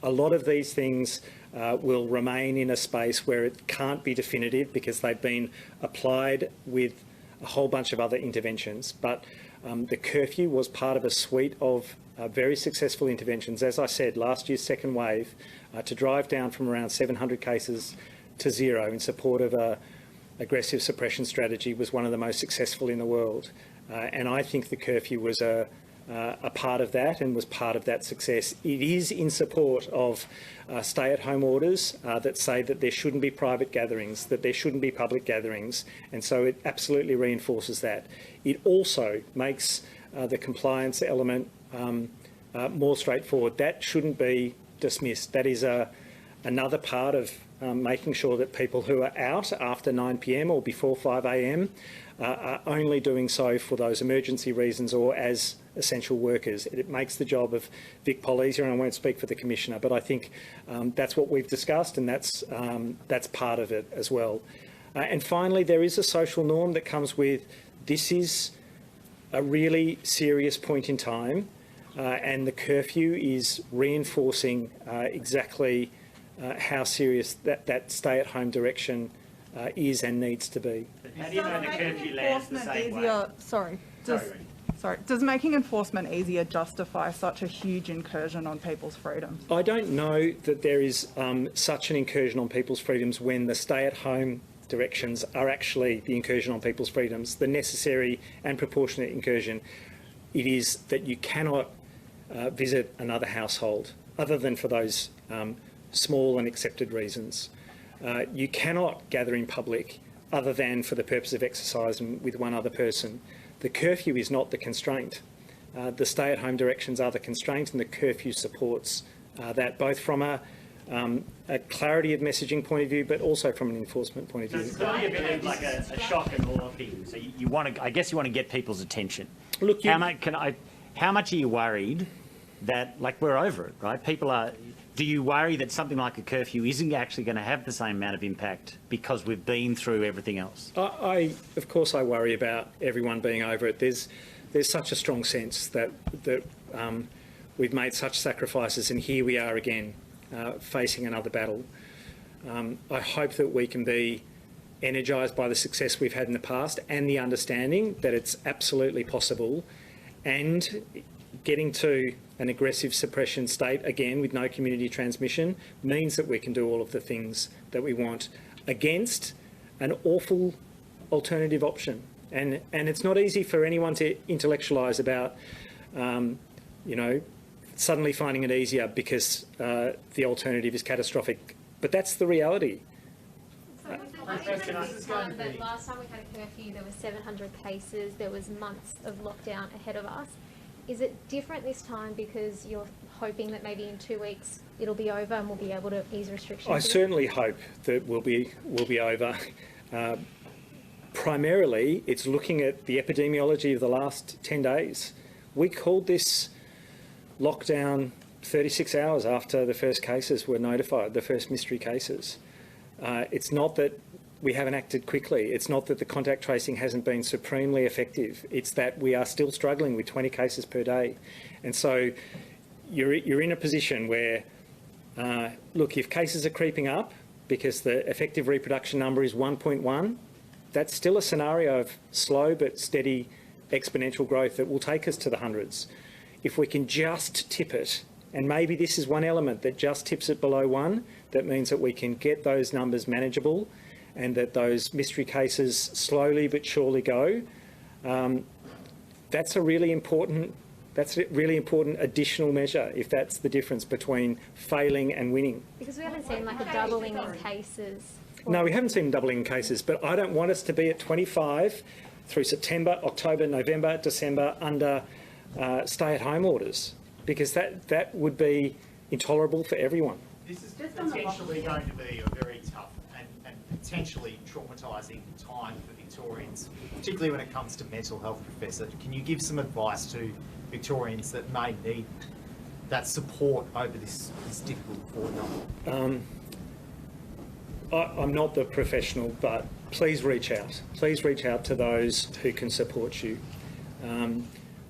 A lot of these things will remain in a space where it can't be definitive because they've been applied with a whole bunch of other interventions. But the curfew was part of a suite of very successful interventions. As I said, last year's second wave, to drive down from around 700 cases to 0 in support of a aggressive suppression strategy was one of the most successful in the world. And I think the curfew was a part of that and was part of that success. It is in support of stay-at-home orders that say that there shouldn't be private gatherings, that there shouldn't be public gatherings, and so it absolutely reinforces that. It also makes the compliance element more straightforward. That shouldn't be dismissed. That is another part of making sure that people who are out after 9 p.m. or before 5 a.m. Are only doing so for those emergency reasons or as essential workers. It makes the job of Vic Pol easier, and I won't speak for the Commissioner, but I think that's what we've discussed, and that's part of it as well. And finally, there is a social norm that comes with this is a really serious point in time, and the curfew is reinforcing exactly how serious that stay-at-home direction is and needs to be. How do you know the curfew lands the same way? Sorry, does making enforcement easier justify such a huge incursion on people's freedoms? I don't know that there is such an incursion on people's freedoms when the stay-at-home directions are actually the incursion on people's freedoms, the necessary and proportionate incursion. It is that you cannot visit another household other than for those small and accepted reasons. You cannot gather in public other than for the purpose of exercise with one other person. The curfew is not the constraint. The stay-at-home directions are the constraint, and the curfew supports that, both from a clarity of messaging point of view, but also from an enforcement point of view. So it's clearly a bit of like a shock and awe thing. So you want to, I guess, you want to get people's attention. Look, how much are you worried that, like, we're over it, right? People are. Do you worry that something like a curfew isn't actually going to have the same amount of impact because we've been through everything else? Of course, I worry about everyone being over it. There's such a strong sense that we've made such sacrifices, and here we are again, facing another battle. I hope that we can be energised by the success we've had in the past and the understanding that it's absolutely possible, and getting to an aggressive suppression state, again, with no community transmission, means that we can do all of the things that we want against an awful alternative option. And it's not easy for anyone to intellectualise about, suddenly finding it easier because the alternative is catastrophic. But that's the reality. So last time we had a curfew, there were 700 cases, there was months of lockdown ahead of us. Is it different this time because you're hoping that maybe in 2 weeks it'll be over and we'll be able to ease restrictions? I certainly hope that we'll be over. Primarily, it's looking at the epidemiology of the last 10 days. We called this lockdown 36 hours after the first cases were notified, the first mystery cases. It's not that we haven't acted quickly. It's not that the contact tracing hasn't been supremely effective. It's that we are still struggling with 20 cases per day. And so you're in a position where, look, if cases are creeping up because the effective reproduction number is 1.1, that's still a scenario of slow but steady exponential growth that will take us to the hundreds. If we can just tip it, and maybe this is one element that just tips it below 1, that means that we can get those numbers manageable and that those mystery cases slowly but surely go. That's a really important additional measure, if that's the difference between failing and winning. Because we haven't seen like a doubling in cases. No, we haven't seen doubling in cases, but I don't want us to be at 25 through September, October, November, December under stay-at-home orders, because that would be intolerable for everyone. This is potentially going to be a very tough and potentially traumatising time for Victorians, particularly when it comes to mental health, Professor. Can you give some advice to Victorians that may need that support over this difficult fortnight? I'm not the professional, but please reach out. Please reach out to those who can support you.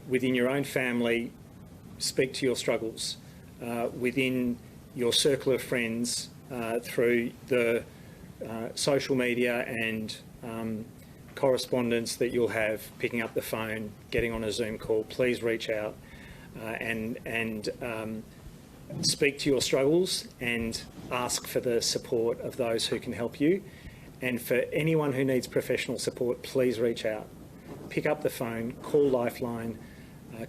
Within your own family, speak to your struggles. Within your circle of friends, through the social media and correspondence that you'll have, picking up the phone, getting on a Zoom call, please reach out and speak to your struggles and ask for the support of those who can help you. And for anyone who needs professional support, please reach out. Pick up the phone, call Lifeline,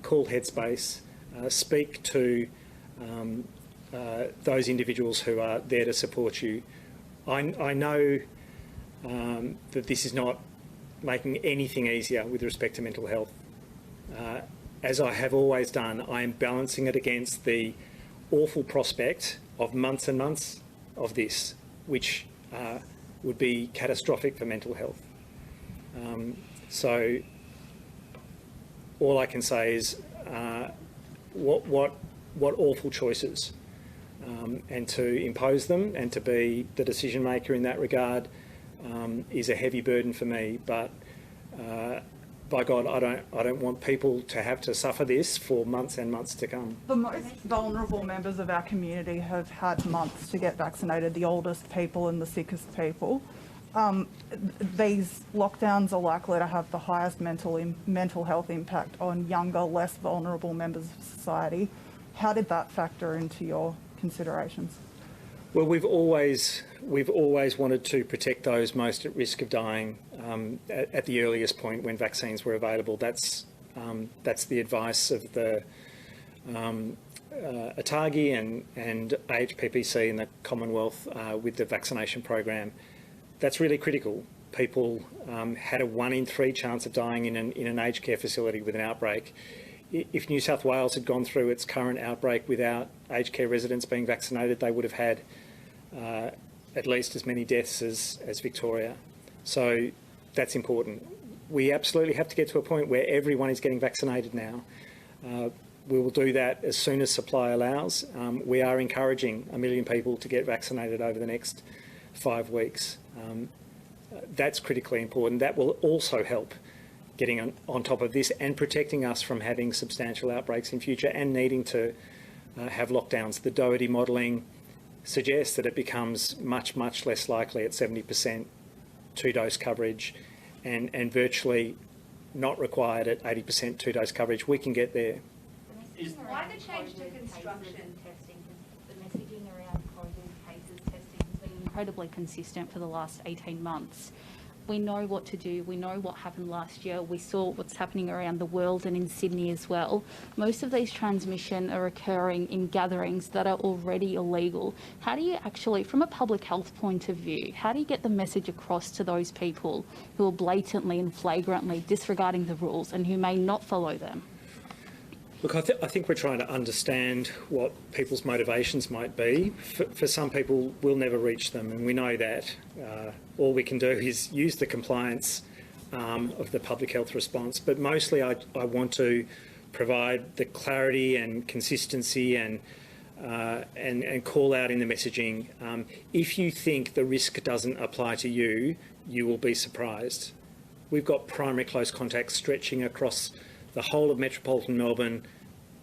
call Headspace, speak to those individuals who are there to support you. I know that this is not making anything easier with respect to mental health. As I have always done, I am balancing it against the awful prospect of months and months of this, which would be catastrophic for mental health. So all I can say is what awful choices, and to impose them and to be the decision maker in that regard is a heavy burden for me. But by God, I don't want people to have to suffer this for months and months to come. The most vulnerable members of our community have had months to get vaccinated, the oldest people and the sickest people. These lockdowns are likely to have the highest mental health impact on younger, less vulnerable members of society. How did that factor into your considerations? Well, we've always wanted to protect those most at risk of dying at the earliest point when vaccines were available. That's the advice of the ATAGI and AHPPC in the Commonwealth with the vaccination program. That's really critical. People had a 1 in 3 chance of dying in an aged care facility with an outbreak. If New South Wales had gone through its current outbreak without aged care residents being vaccinated, they would have had at least as many deaths as Victoria. So that's important. We absolutely have to get to a point where everyone is getting vaccinated now. We will do that as soon as supply allows. We are encouraging 1 million people to get vaccinated over the next 5 weeks. That's critically important. That will also help getting on top of this and protecting us from having substantial outbreaks in future and needing to have lockdowns. The Doherty modelling suggests that it becomes much, much less likely at 70% 2-dose coverage and virtually not required at 80% 2-dose coverage. We can get there. Why the change to construction? The messaging around COVID cases testing has been incredibly consistent for the last 18 months. We know what to do. We know what happened last year. We saw what's happening around the world and in Sydney as well. Most of these transmission are occurring in gatherings that are already illegal. How do you actually, from a public health point of view, how do you get the message across to those people who are blatantly and flagrantly disregarding the rules and who may not follow them? Look, I think we're trying to understand what people's motivations might be. For some people, we'll never reach them, and we know that. All we can do is use the compliance of the public health response. But mostly I want to provide the clarity and consistency and call out in the messaging. If you think the risk doesn't apply to you, you will be surprised. We've got primary close contacts stretching across the whole of metropolitan Melbourne,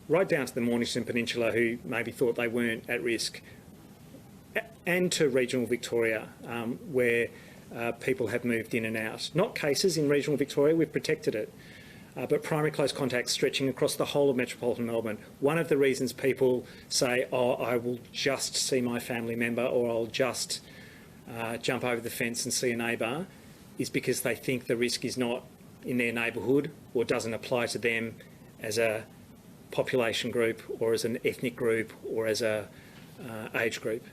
right down to the Mornington Peninsula, who maybe thought they weren't at risk, and to regional Victoria, where people have moved in and out. Not cases in regional Victoria, we've protected it, but primary close contacts stretching across the whole of metropolitan Melbourne. One of the reasons people say, oh, I will just see my family member or I'll just jump over the fence and see a neighbour, is because they think the risk is not in their neighbourhood or doesn't apply to them as a population group or as an ethnic group or as a age group.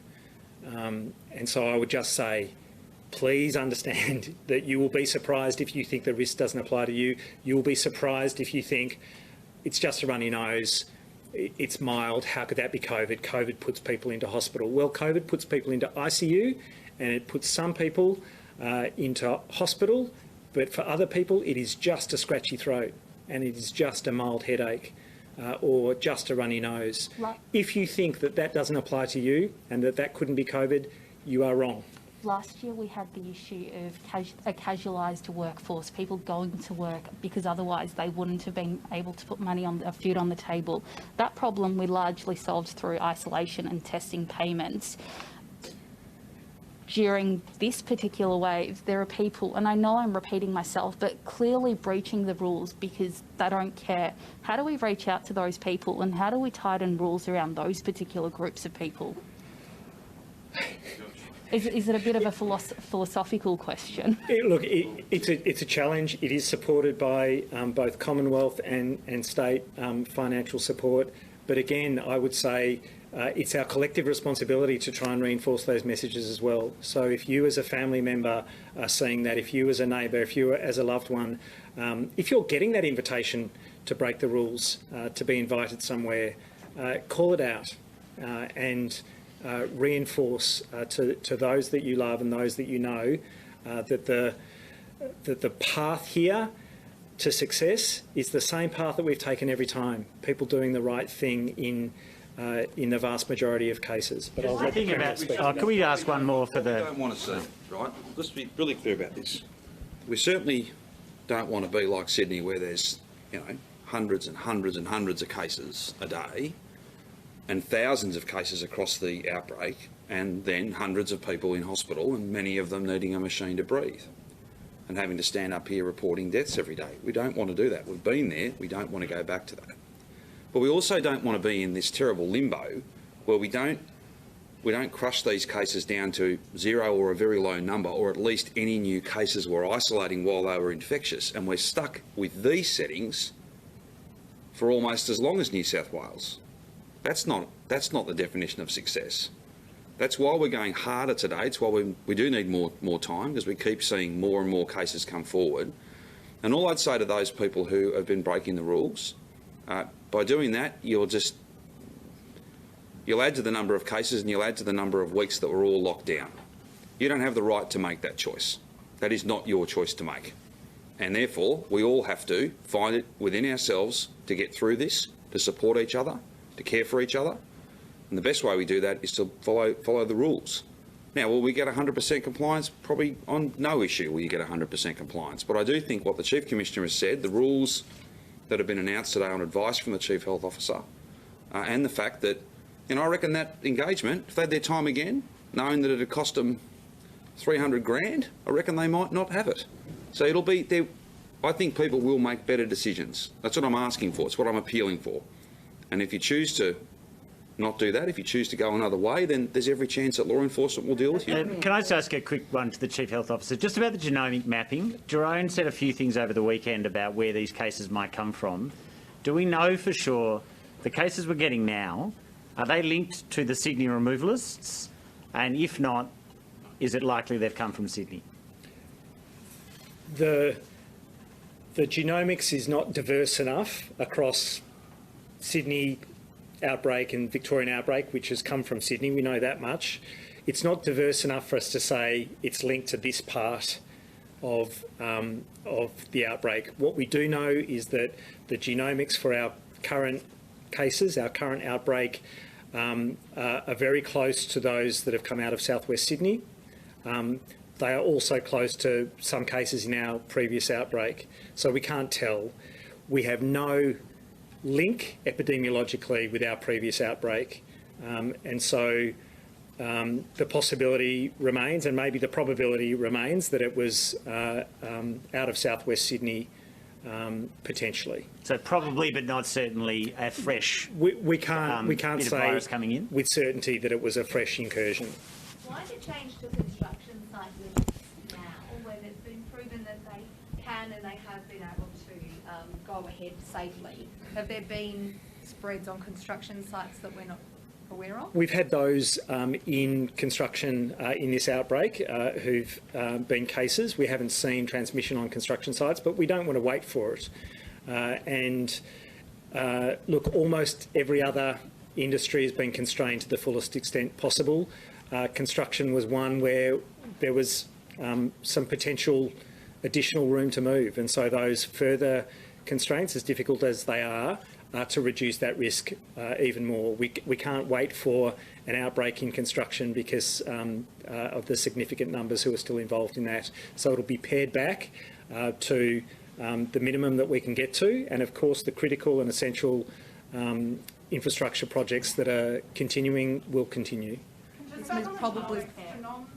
And so I would just say, please understand that you will be surprised if you think the risk doesn't apply to you. You will be surprised if you think it's just a runny nose, it's mild, how could that be COVID? COVID puts people into hospital. Well, COVID puts people into ICU and it puts some people into hospital, but for other people it is just a scratchy throat and it is just a mild headache or just a runny nose. Right. If you think that that doesn't apply to you and that that couldn't be COVID, you are wrong. Last year we had the issue of a casualised workforce, people going to work because otherwise they wouldn't have been able to put food on the table. That problem we largely solved through isolation and testing payments. During this particular wave, there are people, and I know I'm repeating myself, but clearly breaching the rules because they don't care. How do we reach out to those people and how do we tighten rules around those particular groups of people? Is it a bit of a philosophical question? It's a challenge. It is supported by both Commonwealth and state financial support. But again, I would say it's our collective responsibility to try and reinforce those messages as well. So if you as a family member are seeing that, if you as a neighbour, if you as a loved one, if you're getting that invitation to break the rules, to be invited somewhere, call it out and reinforce to those that you love and those that you know that the path here to success is the same path that we've taken every time. People doing the right thing in the vast majority of cases. But I'll think about. Can we ask one more for the? We don't want to see, right? Let's be really clear about this. We certainly don't want to be like Sydney, where there's hundreds and hundreds and hundreds of cases a day, and thousands of cases across the outbreak, and then hundreds of people in hospital, and many of them needing a machine to breathe, and having to stand up here reporting deaths every day. We don't want to do that. We've been there. We don't want to go back to that. But we also don't want to be in this terrible limbo where we don't crush these cases down to zero or a very low number, or at least any new cases we're isolating while they were infectious, and we're stuck with these settings for almost as long as New South Wales. That's not the definition of success. That's why we're going harder today. It's why we do need more time, because we keep seeing more and more cases come forward. And all I'd say to those people who have been breaking the rules, by doing that, you'll add to the number of cases and you'll add to the number of weeks that we're all locked down. You don't have the right to make that choice. That is not your choice to make. And therefore, we all have to find it within ourselves to get through this, to support each other, to care for each other. And the best way we do that is to follow the rules. Now, will we get 100% compliance? Probably on no issue will you get 100% compliance. But I do think what the Chief Commissioner has said, the rules that have been announced today on advice from the Chief Health Officer, and the fact that, I reckon that engagement, if they had their time again, knowing that it had cost them 300 grand, I reckon they might not have it. So it'll be there. I think people will make better decisions. That's what I'm asking for. It's what I'm appealing for. And if you choose to not do that, if you choose to go another way, then there's every chance that law enforcement will deal with you. Can I just ask a quick one to the Chief Health Officer, just about the genomic mapping? Jerome said a few things over the weekend about where these cases might come from. Do we know for sure the cases we're getting now, are they linked to the Sydney removalists? And if not, is it likely they've come from Sydney? The genomics is not diverse enough across Sydney outbreak and Victorian outbreak, which has come from Sydney. We know that much. It's not diverse enough for us to say it's linked to this part of the outbreak. What we do know is that the genomics for our current cases, our current outbreak, are very close to those that have come out of southwest Sydney. They are also close to some cases in our previous outbreak. So we can't tell. We have no link epidemiologically with our previous outbreak. And so the possibility remains, and maybe the probability remains, that it was out of southwest Sydney potentially. So probably, but not certainly, a fresh we can't say coming in with certainty that it was a fresh incursion. Why the change to construction site limits now, when it's been proven that they can and they have been able to go ahead safely? Have there been spreads on construction sites that we're not aware of? We've had those in construction in this outbreak who've been cases. We haven't seen transmission on construction sites, but we don't want to wait for it. Look, almost every other industry has been constrained to the fullest extent possible. Construction was one where there was some potential additional room to move. And so those further constraints, as difficult as they are to reduce that risk even more. We can't wait for an outbreak in construction because of the significant numbers who are still involved in that. So it'll be pared back to the minimum that we can get to, and of course the critical and essential infrastructure projects that are continuing will continue. Just probably Jerome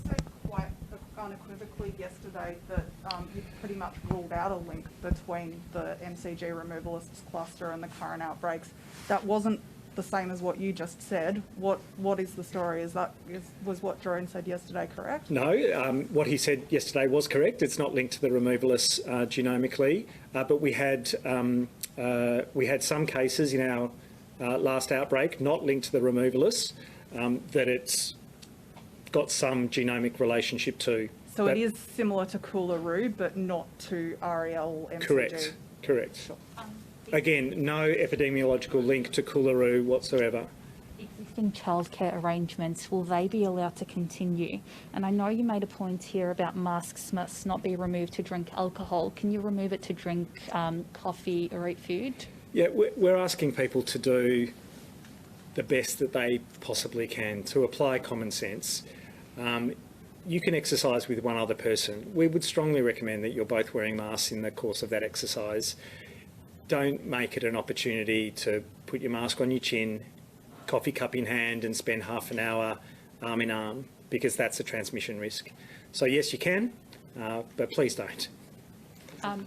said quite unequivocally yesterday that you pretty much ruled out a link between the MCG removalists cluster and the current outbreaks. That wasn't the same as what you just said. What is the story? Was what Jerome said yesterday correct? No, what he said yesterday was correct. It's not linked to the removalists genomically, but we had some cases in our last outbreak not linked to the removalists that it's got some genomic relationship to. So it is similar to Coolaroo, but not to REL MCG? Correct, correct. Sure. Again, no epidemiological link to Coolaroo whatsoever. Existing childcare arrangements, will they be allowed to continue? And I know you made a point here about masks must not be removed to drink alcohol. Can you remove it to drink coffee or eat food? Yeah, we're asking people to do the best that they possibly can, to apply common sense. You can exercise with one other person. We would strongly recommend that you're both wearing masks in the course of that exercise. Don't make it an opportunity to put your mask on your chin, coffee cup in hand, and spend half an hour arm in arm, because that's a transmission risk. So yes, you can, but please don't.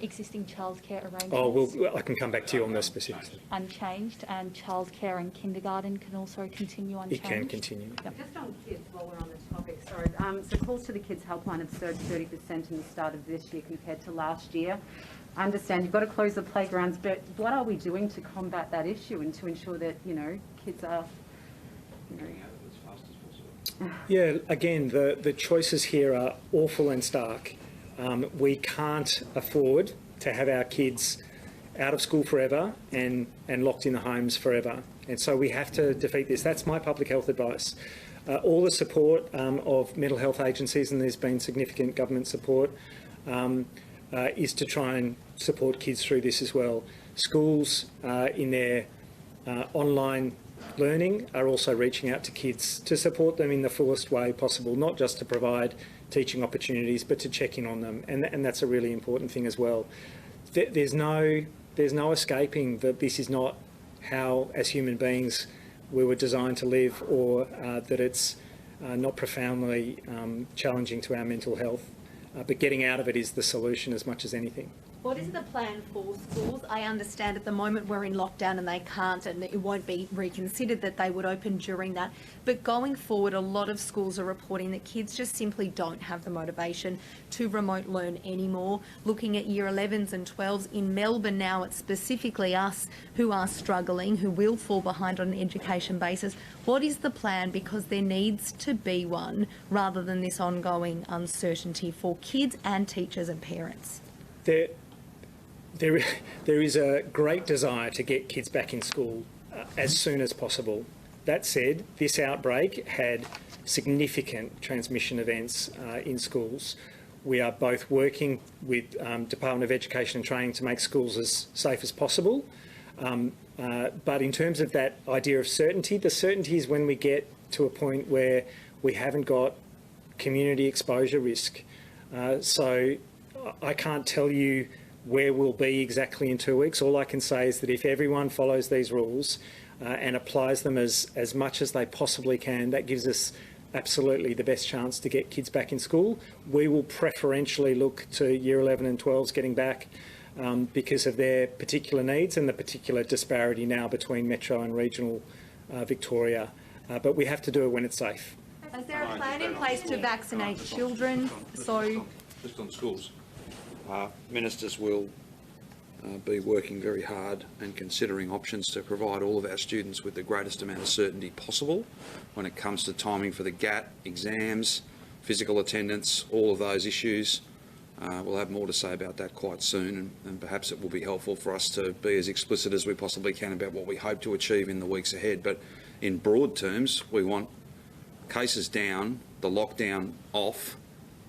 Existing childcare arrangements? Oh, well, I can come back to you on the specifics. Unchanged, and childcare and kindergarten can also continue unchanged? It can continue. Yep. Just on kids, while we're on the topic, sorry. So calls to the kids helpline have surged 30% in the start of this year compared to last year. I understand you've got to close the playgrounds, but what are we doing to combat that issue and to ensure that, kids are, Yeah, again, the choices here are awful and stark. We can't afford to have our kids out of school forever and locked in the homes forever. And so we have to defeat this. That's my public health advice. All the support of mental health agencies, and there's been significant government support, is to try and support kids through this as well. Schools in their online learning are also reaching out to kids to support them in the fullest way possible, not just to provide teaching opportunities, but to check in on them, and that's a really important thing as well. There's no escaping that this is not how, as human beings, we were designed to live, or that it's not profoundly challenging to our mental health. But getting out of it is the solution as much as anything. What is the plan for schools? I understand at the moment we're in lockdown and they can't, and it won't be reconsidered that they would open during that. But going forward, a lot of schools are reporting that kids just simply don't have the motivation to remote learn anymore. Looking at year 11s and 12s in Melbourne now, it's specifically us who are struggling, who will fall behind on an education basis. What is the plan? Because there needs to be one, rather than this ongoing uncertainty for kids and teachers and parents. There is a great desire to get kids back in school as soon as possible. That said, this outbreak had significant transmission events in schools. We are both working with Department of Education and Training to make schools as safe as possible. But in terms of that idea of certainty, the certainty is when we get to a point where we haven't got community exposure risk. So I can't tell you where we'll be exactly in 2 weeks. All I can say is that if everyone follows these rules and applies them as much as they possibly can, that gives us absolutely the best chance to get kids back in school. We will preferentially look to year 11 and 12s getting back because of their particular needs and the particular disparity now between metro and regional Victoria. But we have to do it when it's safe. Is there a plan in place to vaccinate children? Just on schools. Ministers will be working very hard and considering options to provide all of our students with the greatest amount of certainty possible when it comes to timing for the GAT, exams, physical attendance, all of those issues. We'll have more to say about that quite soon, and perhaps it will be helpful for us to be as explicit as we possibly can about what we hope to achieve in the weeks ahead. But in broad terms, we want cases down, the lockdown off,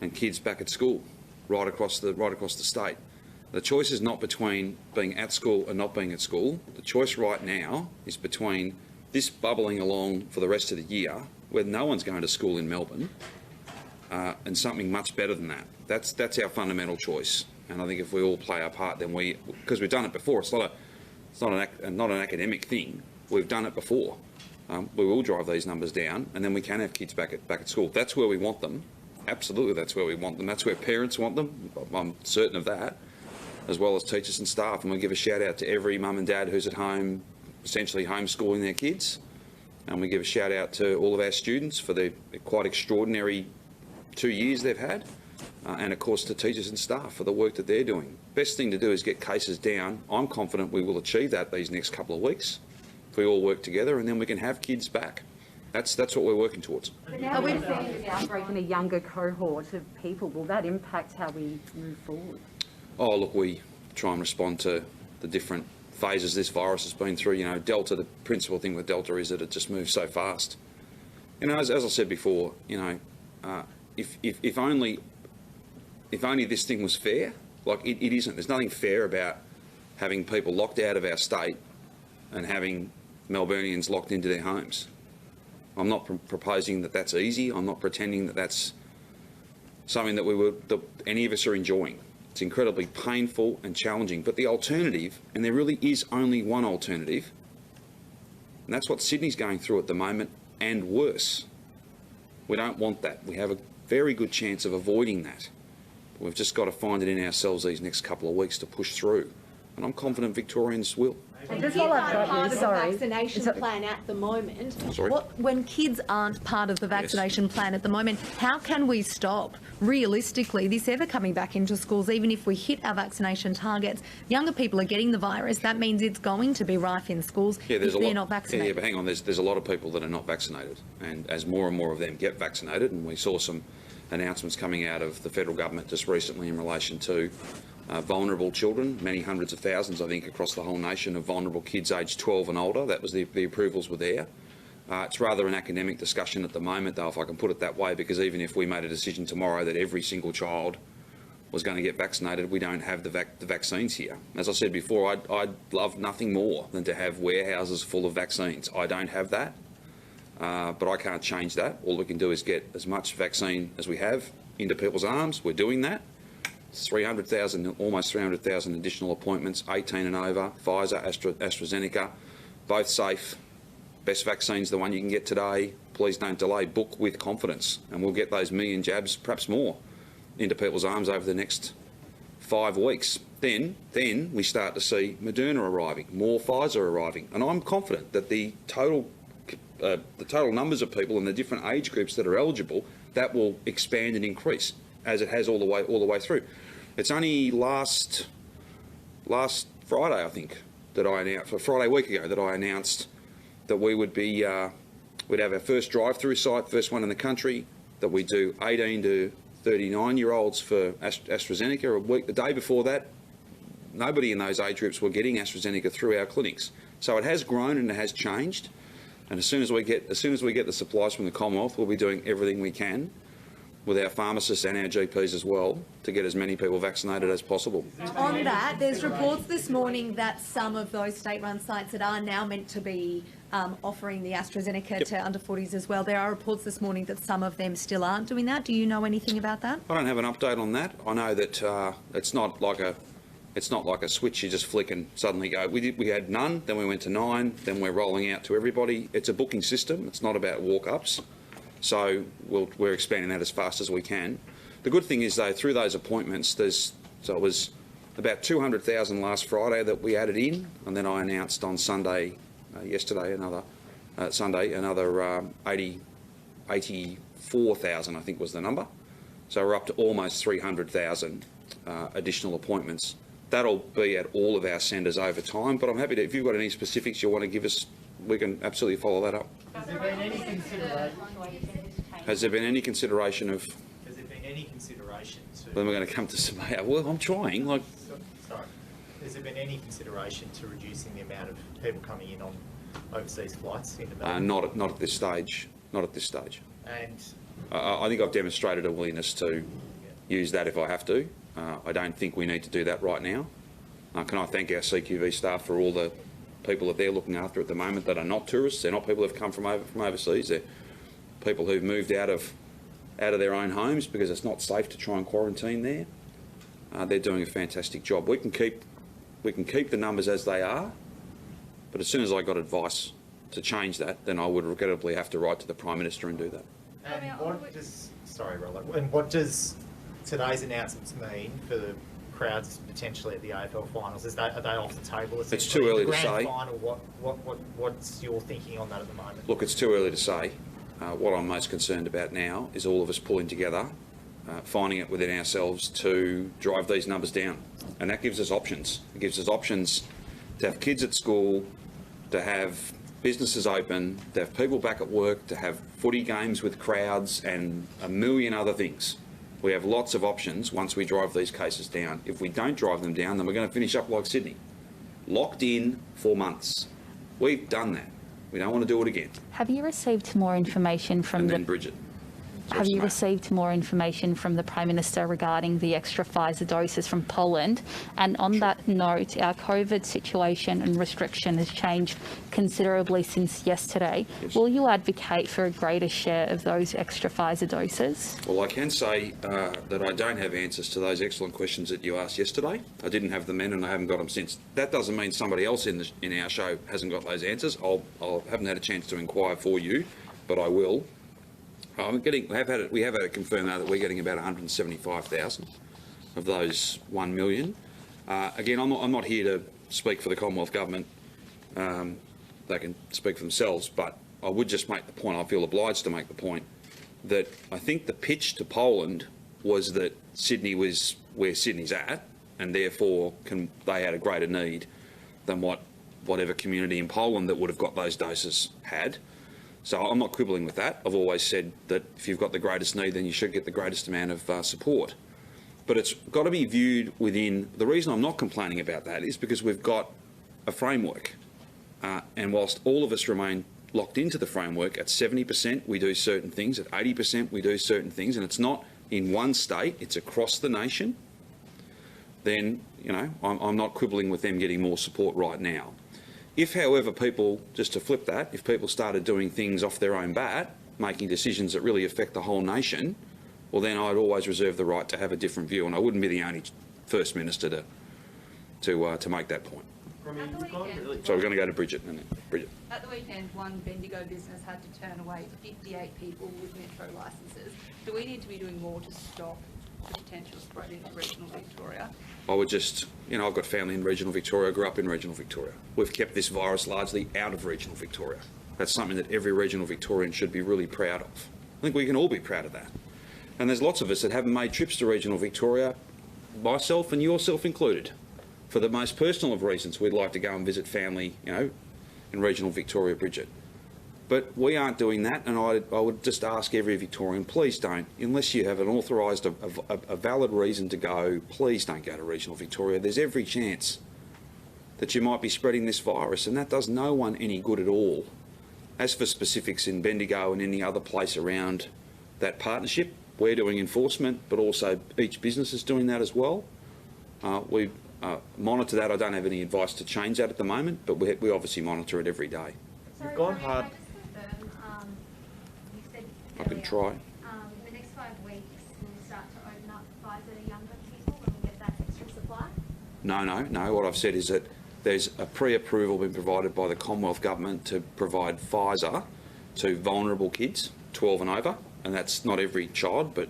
and kids back at school, right across the state. The choice is not between being at school and not being at school. The choice right now is between this bubbling along for the rest of the year, where no one's going to school in Melbourne, and something much better than that. That's our fundamental choice. And I think if we all play our part, then because we've done it before. It's not an academic thing. We've done it before. We will drive these numbers down, and then we can have kids back at school. That's where we want them. Absolutely, that's where we want them. That's where parents want them. I'm certain of that, as well as teachers and staff. And we give a shout out to every mum and dad who's at home, essentially homeschooling their kids. And we give a shout out to all of our students for the quite extraordinary 2 years they've had. And of course to teachers and staff for the work that they're doing. Best thing to do is get cases down. I'm confident we will achieve that these next couple of weeks if we all work together, and then we can have kids back. That's what we're working towards. But now we're seeing the outbreak in a younger cohort of people. Will that impact how we move forward? Oh, look, we try and respond to the different phases this virus has been through. You know, Delta, the principal thing with Delta is that it just moves so fast. You know, as I said before, you know, if only this thing was fair, like it isn't. There's nothing fair about having people locked out of our state and having Melburnians locked into their homes. I'm not proposing that that's easy. I'm not pretending that that's something that any of us are enjoying. It's incredibly painful and challenging. But the alternative, and there really is only one alternative, and that's what Sydney's going through at the moment, and worse. We don't want that. We have a very good chance of avoiding that. We've just got to find it in ourselves these next couple of weeks to push through. And I'm confident Victorians will. And kids aren't part of the vaccination plan at the moment. Sorry? When kids aren't part of the vaccination plan at the moment, how can we stop, realistically, this ever coming back into schools, even if we hit our vaccination targets? Younger people are getting the virus. That means it's going to be rife in schools if they're not vaccinated. Yeah, but hang on, there's a lot of people that are not vaccinated. And as more and more of them get vaccinated, and we saw some announcements coming out of the federal government just recently in relation to vulnerable children, many hundreds of thousands, I think, across the whole nation of vulnerable kids aged 12 and older. That was the approvals were there. It's rather an academic discussion at the moment, though, if I can put it that way, because even if we made a decision tomorrow that every single child was going to get vaccinated, we don't have the vaccines here. As I said before, I'd love nothing more than to have warehouses full of vaccines. I don't have that, but I can't change that. All we can do is get as much vaccine as we have into people's arms. We're doing that. 300,000, almost 300,000 additional appointments, 18 and over, Pfizer, AstraZeneca, both safe. Best vaccine's the one you can get today. Please don't delay. Book with confidence, and we'll get those million jabs, perhaps more, into people's arms over the next 5 weeks. Then we start to see Moderna arriving, more Pfizer arriving, and I'm confident that the total numbers of people in the different age groups that are eligible, that will expand and increase, as it has all the way through. It's only last Friday, I think, that I announced, Friday week ago, that I announced that we would be, we'd have our first drive-through site, first one in the country, that we do 18 to 39-year-olds for AstraZeneca. The day before that, nobody in those age groups were getting AstraZeneca through our clinics. So it has grown and it has changed. And as soon as we get the supplies from the Commonwealth, we'll be doing everything we can with our pharmacists and our GPs as well to get as many people vaccinated as possible. On that, there's reports this morning that some of those state-run sites that are now meant to be offering the AstraZeneca to under 40s as well, there are reports this morning that some of them still aren't doing that. Do you know anything about that? I don't have an update on that. I know that it's not like a switch you just flick and suddenly go. We had none, then we went to 9, then we're rolling out to everybody. It's a booking system. It's not about walk-ups. So we're expanding that as fast as we can. The good thing is, though, through those appointments, so it was about 200,000 last Friday that we added in, and then I announced on Sunday, yesterday, another 84,000, I think was the number. So we're up to almost 300,000 additional appointments. That'll be at all of our centres over time, but I'm happy to, if you've got any specifics you want to give us, we can absolutely follow that up. Has there been any consideration? Has there been any consideration of? Has there been any consideration to? Then we're going to come to Samaya. Well, I'm trying. Sorry. Has there been any consideration to reducing the amount of people coming in on overseas flights into Melbourne? Not at this stage. Not at this stage. And I think I've demonstrated a willingness to use that if I have to. I don't think we need to do that right now. Can I thank our CQV staff for all the people that they're looking after at the moment that are not tourists. They're not people who've come from overseas. They're people who've moved out of their own homes because it's not safe to try and quarantine there. They're doing a fantastic job. We can keep the numbers as they are, but as soon as I got advice to change that, then I would regrettably have to write to the Prime Minister and do that. And what does today's announcements mean for the crowds potentially at the AFL finals? Are they off the table? It's too early to say. Grand final, what's your thinking on that at the moment? Look, it's too early to say. What I'm most concerned about now is all of us pulling together, finding it within ourselves to drive these numbers down. And that gives us options. It gives us options to have kids at school, to have businesses open, to have people back at work, to have footy games with crowds and a million other things. We have lots of options once we drive these cases down. If we don't drive them down, then we're going to finish up like Sydney. Locked in for months. We've done that. We don't want to do it again. Have you received more information from Bridget. Have you received more information from the Prime Minister regarding the extra Pfizer doses from Poland? And on that note, our COVID situation and restriction has changed considerably since yesterday. Yes. Will you advocate for a greater share of those extra Pfizer doses? Well, I can say that I don't have answers to those excellent questions that you asked yesterday. I didn't have them then and I haven't got them since. That doesn't mean somebody else in our show hasn't got those answers. I haven't had a chance to inquire for you, but I will. We have had it confirmed now that we're getting about 175,000 of those 1 million. Again, I'm not here to speak for the Commonwealth Government. They can speak for themselves, but I would just make the point, I feel obliged to make the point, that I think the pitch to Poland was that Sydney was where Sydney's at, and therefore they had a greater need than whatever community in Poland that would have got those doses had. So I'm not quibbling with that. I've always said that if you've got the greatest need, then you should get the greatest amount of support. But it's got to be viewed within... The reason I'm not complaining about that is because we've got a framework. And whilst all of us remain locked into the framework, at 70% we do certain things, at 80% we do certain things, and it's not in one state, it's across the nation, then, you know, I'm not quibbling with them getting more support right now. If, however, people, just to flip that, if people started doing things off their own bat, making decisions that really affect the whole nation, well, then I'd always reserve the right to have a different view, and I wouldn't be the only First Minister to make that point. So we're going to go to Bridget. Bridget. At the weekend, one Bendigo business had to turn away 58 people with metro licences. Do we need to be doing more to stop the potential spread into regional Victoria? I would just, you know, I've got family in regional Victoria, I grew up in regional Victoria. We've kept this virus largely out of regional Victoria. That's something that every regional Victorian should be really proud of. I think we can all be proud of that. And there's lots of us that haven't made trips to regional Victoria, myself and yourself included. For the most personal of reasons, we'd like to go and visit family, you know, in regional Victoria, Bridget. But we aren't doing that, and I would just ask every Victorian, please don't, unless you have an authorised, a valid reason to go, please don't go to regional Victoria. There's every chance that you might be spreading this virus, and that does no one any good at all. As for specifics in Bendigo and any other place around that partnership, we're doing enforcement, but also each business is doing that as well. We monitor that. I don't have any advice to change that at the moment, but we obviously monitor it every day. Sorry, You've gone hard. You said I can try. The next 5 weeks will start to open up Pfizer to younger people when we get that extra supply? No. What I've said is that there's a pre-approval been provided by the Commonwealth Government to provide Pfizer to vulnerable kids, 12 and over, and that's not every child, but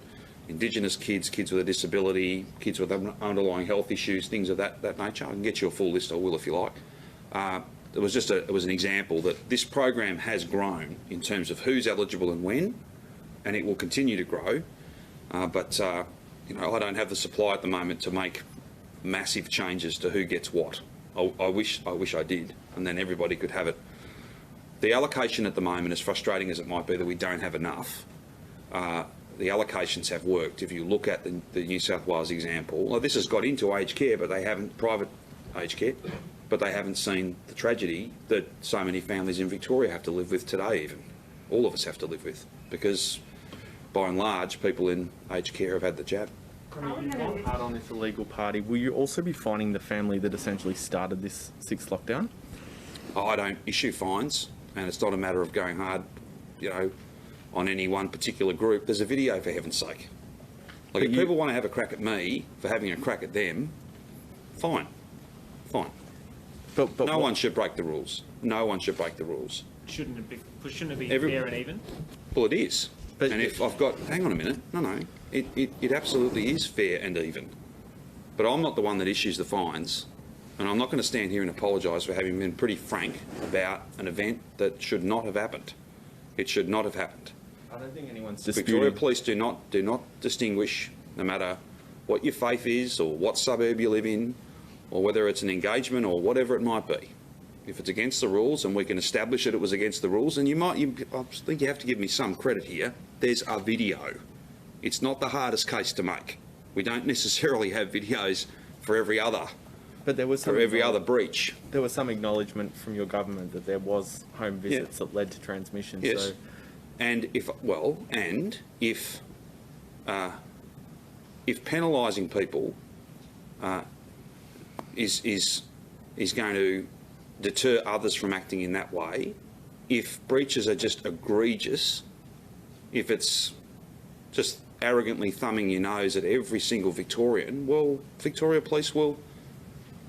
Indigenous kids, kids with a disability, kids with underlying health issues, things of that nature. I can get you a full list, I will if you like. It was an example that this program has grown in terms of who's eligible and when, and it will continue to grow. But you know, I don't have the supply at the moment to make massive changes to who gets what. I wish I did, and then everybody could have it. The allocation at the moment, as frustrating as it might be that we don't have enough, the allocations have worked. If you look at the New South Wales example, well, this has got into aged care, but they haven't, private aged care, but they haven't seen the tragedy that so many families in Victoria have to live with today even. All of us have to live with, because by and large, people in aged care have had the jab. You've gone hard on this illegal party. Will you also be fining the family that essentially started this sixth lockdown? I don't issue fines, and it's not a matter of going hard, you know, on any one particular group. There's a video, for heaven's sake. Like, if people want to have a crack at me for having a crack at them, fine. Fine. But no one should break the rules. No one should break the rules. Shouldn't it be fair and even? Well, it is. But and if I've got, hang on a minute, no, it absolutely is fair and even. But I'm not the one that issues the fines, and I'm not going to stand here and apologise for having been pretty frank about an event that should not have happened. It should not have happened. I don't think anyone's disputing. Victoria Police do not distinguish, no matter what your faith is or what suburb you live in, or whether it's an engagement or whatever it might be. If it's against the rules and we can establish that it was against the rules, and I think you have to give me some credit here, there's a video. It's not the hardest case to make. We don't necessarily have videos for every other, but there was other breach. There was some acknowledgement from your government that there was home visits that led to transmission. Yes. So. And if penalising people is going to deter others from acting in that way, if breaches are just egregious, if it's just arrogantly thumbing your nose at every single Victorian, well, Victoria Police will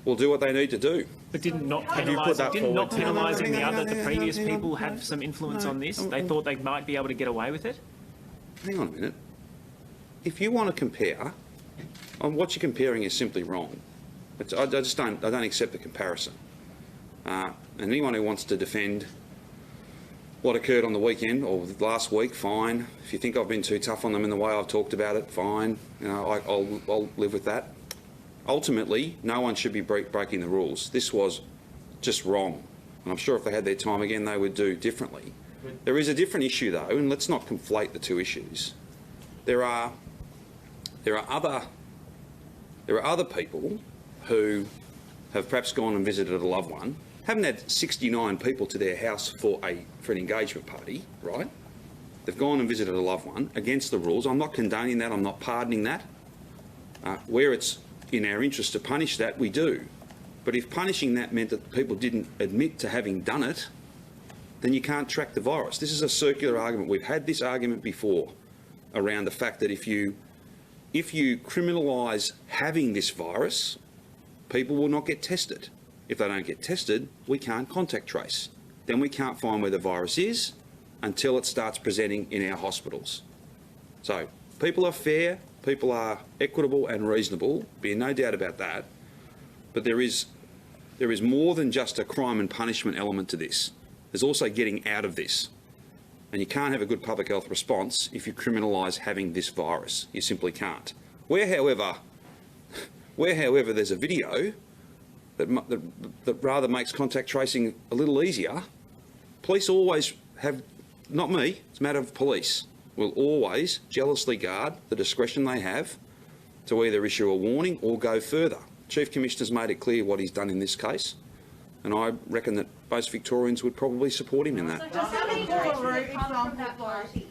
do what they need to do. But didn't not penalising the previous people have some influence on this? They thought they might be able to get away with it? Hang on a minute. If you want to compare, what you're comparing is simply wrong. I don't accept the comparison. And anyone who wants to defend what occurred on the weekend or last week, fine. If you think I've been too tough on them in the way I've talked about it, fine. You know, I'll live with that. Ultimately, no one should be breaking the rules. This was just wrong. And I'm sure if they had their time again, they would do differently. There is a different issue, though, and let's not conflate the two issues. There are other people who have perhaps gone and visited a loved one, haven't had 69 people to their house for an engagement party, right? They've gone and visited a loved one against the rules. I'm not condoning that. I'm not pardoning that. Where it's in our interest to punish that, we do. But if punishing that meant that people didn't admit to having done it, then you can't track the virus. This is a circular argument. We've had this argument before around the fact that if you criminalise having this virus, people will not get tested. If they don't get tested, we can't contact trace. Then we can't find where the virus is until it starts presenting in our hospitals. So people are fair, people are equitable and reasonable, be no doubt about that. But there is more than just a crime and punishment element to this. There's also getting out of this. And you can't have a good public health response if you criminalise having this virus. You simply can't. Where, however, there's a video that rather makes contact tracing a little easier, police always have, not me, it's a matter of police, will always jealously guard the discretion they have to either issue a warning or go further. Chief Commissioner's made it clear what he's done in this case, and I reckon that most Victorians would probably support him in that. So how many cases have come from that party?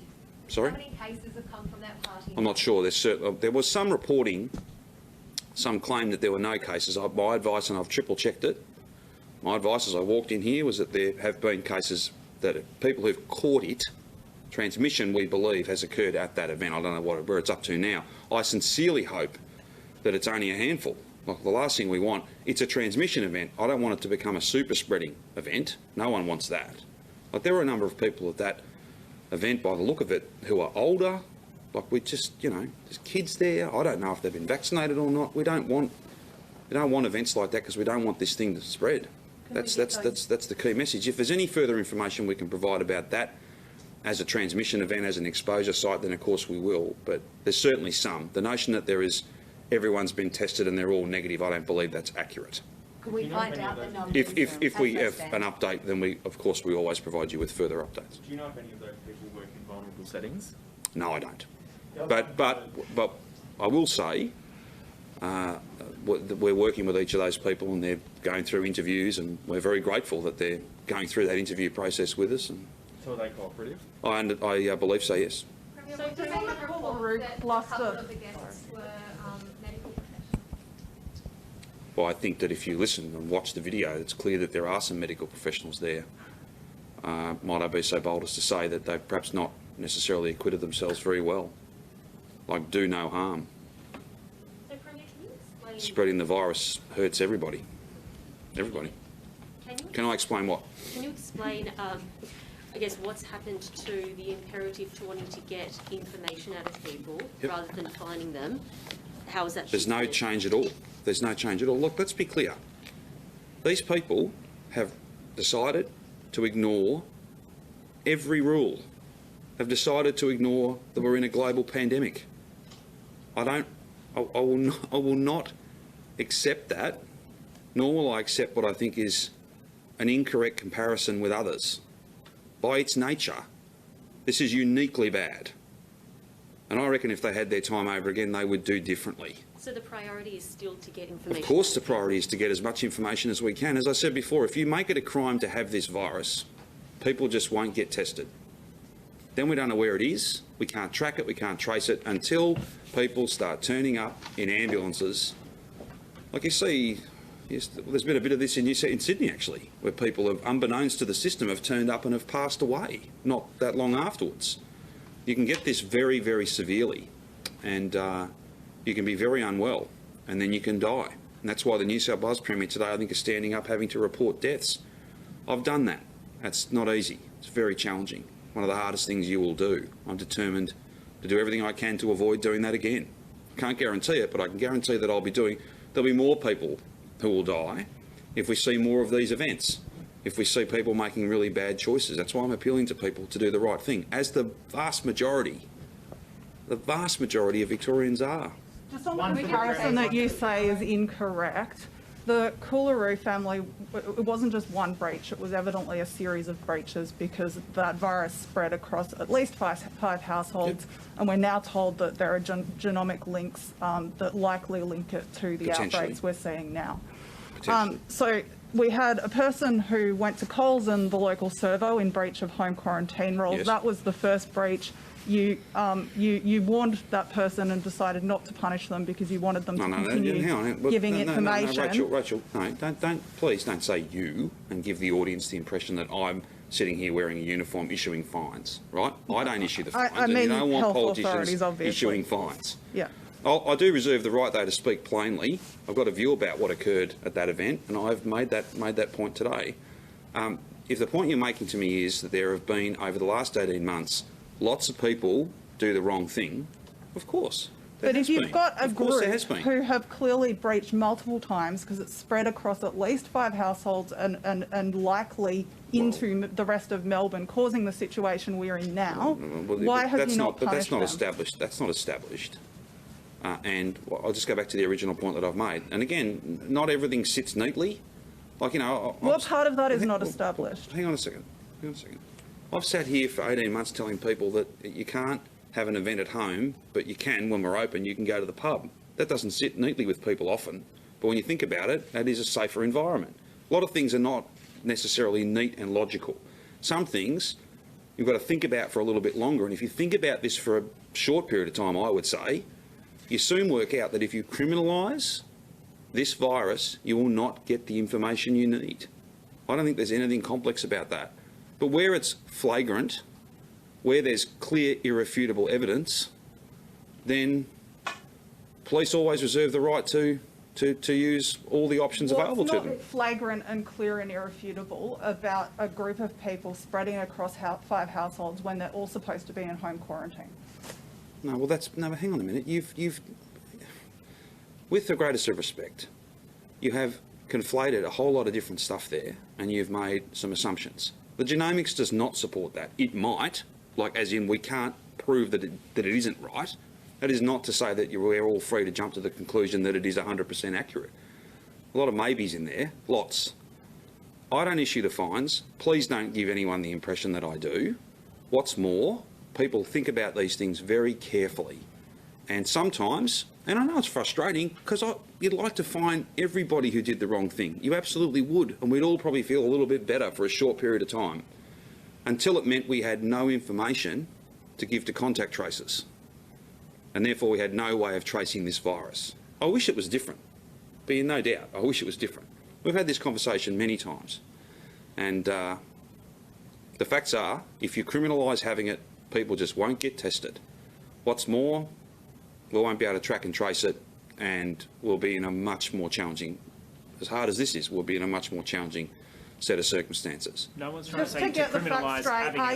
Sorry? How many cases have come from that party? I'm not sure. There was some reporting, some claim that there were no cases. My advice, and I've triple checked it, my advice as I walked in here was that there have been cases that people who've caught it, transmission we believe has occurred at that event. I don't know where it's up to now. I sincerely hope that it's only a handful. Like, the last thing we want, it's a transmission event. I don't want it to become a super spreading event. No one wants that. Like, there were a number of people at that event, by the look of it, who are older. Like, we just, you know, there's kids there. I don't know if they've been vaccinated or not. We don't want events like that because we don't want this thing to spread. That's the key message. If there's any further information we can provide about that as a transmission event, as an exposure site, then of course we will. But there's certainly some. The notion that everyone's been tested and they're all negative, I don't believe that's accurate. Can we find out the numbers? If we have an update, then we always provide you with further updates. Do you know if any of those people work in vulnerable settings? No, I don't. But I will say we're working with each of those people and they're going through interviews, and we're very grateful that they're going through that interview process with us. And so are they cooperative? I believe so, yes. Premier, So does it report that a couple of the guests were medical professionals? Well, I think that if you listen and watch the video, it's clear that there are some medical professionals there. Might I be so bold as to say that they've perhaps not necessarily acquitted themselves very well? Like, do no harm. So, Premier, can you explain... Spreading the virus hurts everybody. Everybody. Can I explain what? Can you explain, I guess, what's happened to the imperative to wanting to get information out of people rather than fining them? How is that? There's no change at all. There's no change at all. Look, let's be clear. These people have decided to ignore every rule, have decided to ignore that we're in a global pandemic. I will not accept that, nor will I accept what I think is an incorrect comparison with others. By its nature, this is uniquely bad. And I reckon if they had their time over again, they would do differently. So the priority is still to get information? Of course the priority is to get as much information as we can. As I said before, if you make it a crime to have this virus, people just won't get tested. Then we don't know where it is, we can't track it, we can't trace it until people start turning up in ambulances. Like you see, yes, there's been a bit of this in Sydney actually, where people have, unbeknownst to the system, have turned up and have passed away not that long afterwards. You can get this very, very severely, and you can be very unwell, and then you can die. And that's why the New South Wales Premier today, I think, is standing up having to report deaths. I've done that. That's not easy. It's very challenging. One of the hardest things you will do. I'm determined to do everything I can to avoid doing that again. Can't guarantee it, but I can guarantee that there'll be more people who will die if we see more of these events, if we see people making really bad choices. That's why I'm appealing to people to do the right thing, as the vast majority of Victorians are. Just on the comparison that you say is incorrect, the Coolaroo family, it wasn't just one breach, it was evidently a series of breaches because that virus spread across at least five households, and we're now told that there are genomic links that likely link it to the outbreaks we're seeing now. So we had a person who went to Coles and the local servo in breach of home quarantine rules. Yes. That was the first breach. You warned that person and decided not to punish them because you wanted them to continue giving information. Rachel, no, please don't say you and give the audience the impression that I'm sitting here wearing a uniform issuing fines, right? I don't issue the fines, and you don't want politicians issuing fines. Yeah. I do reserve the right, though, to speak plainly. I've got a view about what occurred at that event, and I've made that point today. If the point you're making to me is that there have been, over the last 18 months, lots of people do the wrong thing, of course. But if you've got a group who have clearly breached multiple times because it's spread across at least 5 households and likely into the rest of Melbourne, causing the situation we're in now, why have you not punished them? That's not established. And I'll just go back to the original point that I've made. And again, not everything sits neatly. Like, you know... What part of that is not established? Hang on a second. I've sat here for 18 months telling people that you can't have an event at home, but you can, when we're open, you can go to the pub. That doesn't sit neatly with people often. But when you think about it, that is a safer environment. A lot of things are not necessarily neat and logical. Some things you've got to think about for a little bit longer. And if you think about this for a short period of time, I would say, you soon work out that if you criminalise this virus, you will not get the information you need. I don't think there's anything complex about that. But where it's flagrant, where there's clear, irrefutable evidence, then police always reserve the right to use all the options available to them. What's not flagrant and clear and irrefutable about a group of people spreading across 5 households when they're all supposed to be in home quarantine? No, well, but hang on a minute. You've, with the greatest of respect, you have conflated a whole lot of different stuff there, and you've made some assumptions. The Genomics does not support that. It might, like as in we can't prove that it isn't right. That is not to say that we're all free to jump to the conclusion that it is 100% accurate. A lot of maybes in there, lots. I don't issue the fines. Please don't give anyone the impression that I do. What's more, people think about these things very carefully. And sometimes, and I know it's frustrating, because you'd like to find everybody who did the wrong thing. You absolutely would, and we'd all probably feel a little bit better for a short period of time, until it meant we had no information to give to contact tracers, and therefore we had no way of tracing this virus. I wish it was different, be in no doubt, I wish it was different. We've had this conversation many times, and the facts are, if you criminalise having it, people just won't get tested. What's more, we won't be able to track and trace it, and we'll be in a much more challenging, as hard as this is, we'll be in a much more challenging set of circumstances. No one's trying Just to to say get the facts criminalise straight, having are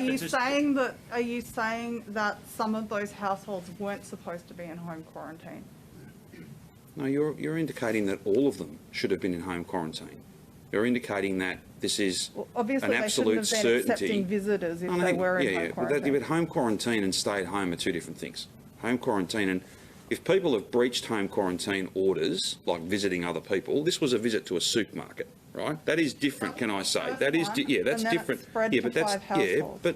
it. you saying that some of those households weren't supposed to be in home quarantine? No, you're indicating that all of them should have been in home quarantine. You're indicating that this is Obviously, an they shouldn't absolute have been certainty. accepting visitors if they were in home quarantine. But home quarantine and stay at home are two different things. Home quarantine, and if people have breached home quarantine orders, like visiting other people, this was a visit to a supermarket, right? That is different, can I say? That is, that's different. But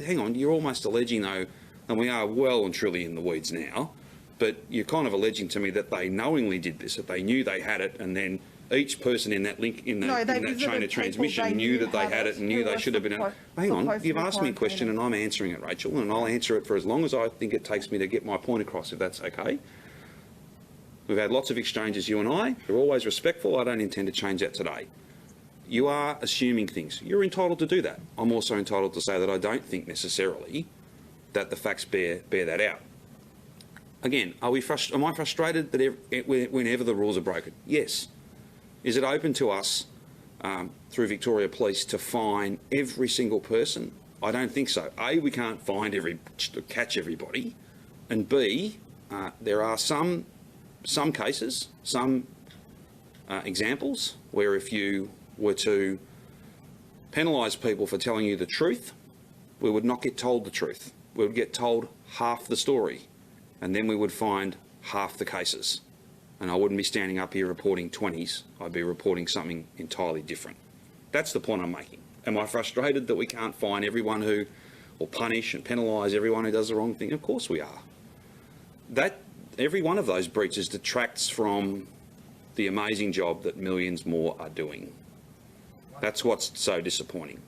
hang on, you're almost alleging though, and we are well and truly in the weeds now, but you're kind of alleging to me that they knowingly did this, that they knew they had it, and then each person in that link, in that chain of transmission knew that they had it and knew they should have been. Hang on, you've asked me a question and I'm answering it, Rachel, and I'll answer it for as long as I think it takes me to get my point across, if that's okay. We've had lots of exchanges, you and I. They're always respectful. I don't intend to change that today. You are assuming things. You're entitled to do that. I'm also entitled to say that I don't think necessarily that the facts bear that out. Again, am I frustrated that whenever the rules are broken? Yes. Is it open to us through Victoria Police to fine every single person? I don't think so. A, we can't catch everybody, and B, there are some cases, some examples where if you were to penalise people for telling you the truth, we would not get told the truth. We would get told half the story, and then we would find half the cases. And I wouldn't be standing up here reporting 20s, I'd be reporting something entirely different. That's the point I'm making. Am I frustrated that we can't fine everyone or punish and penalise everyone who does the wrong thing? Of course we are. Every one of those breaches detracts from the amazing job that millions more are doing. That's what's so disappointing.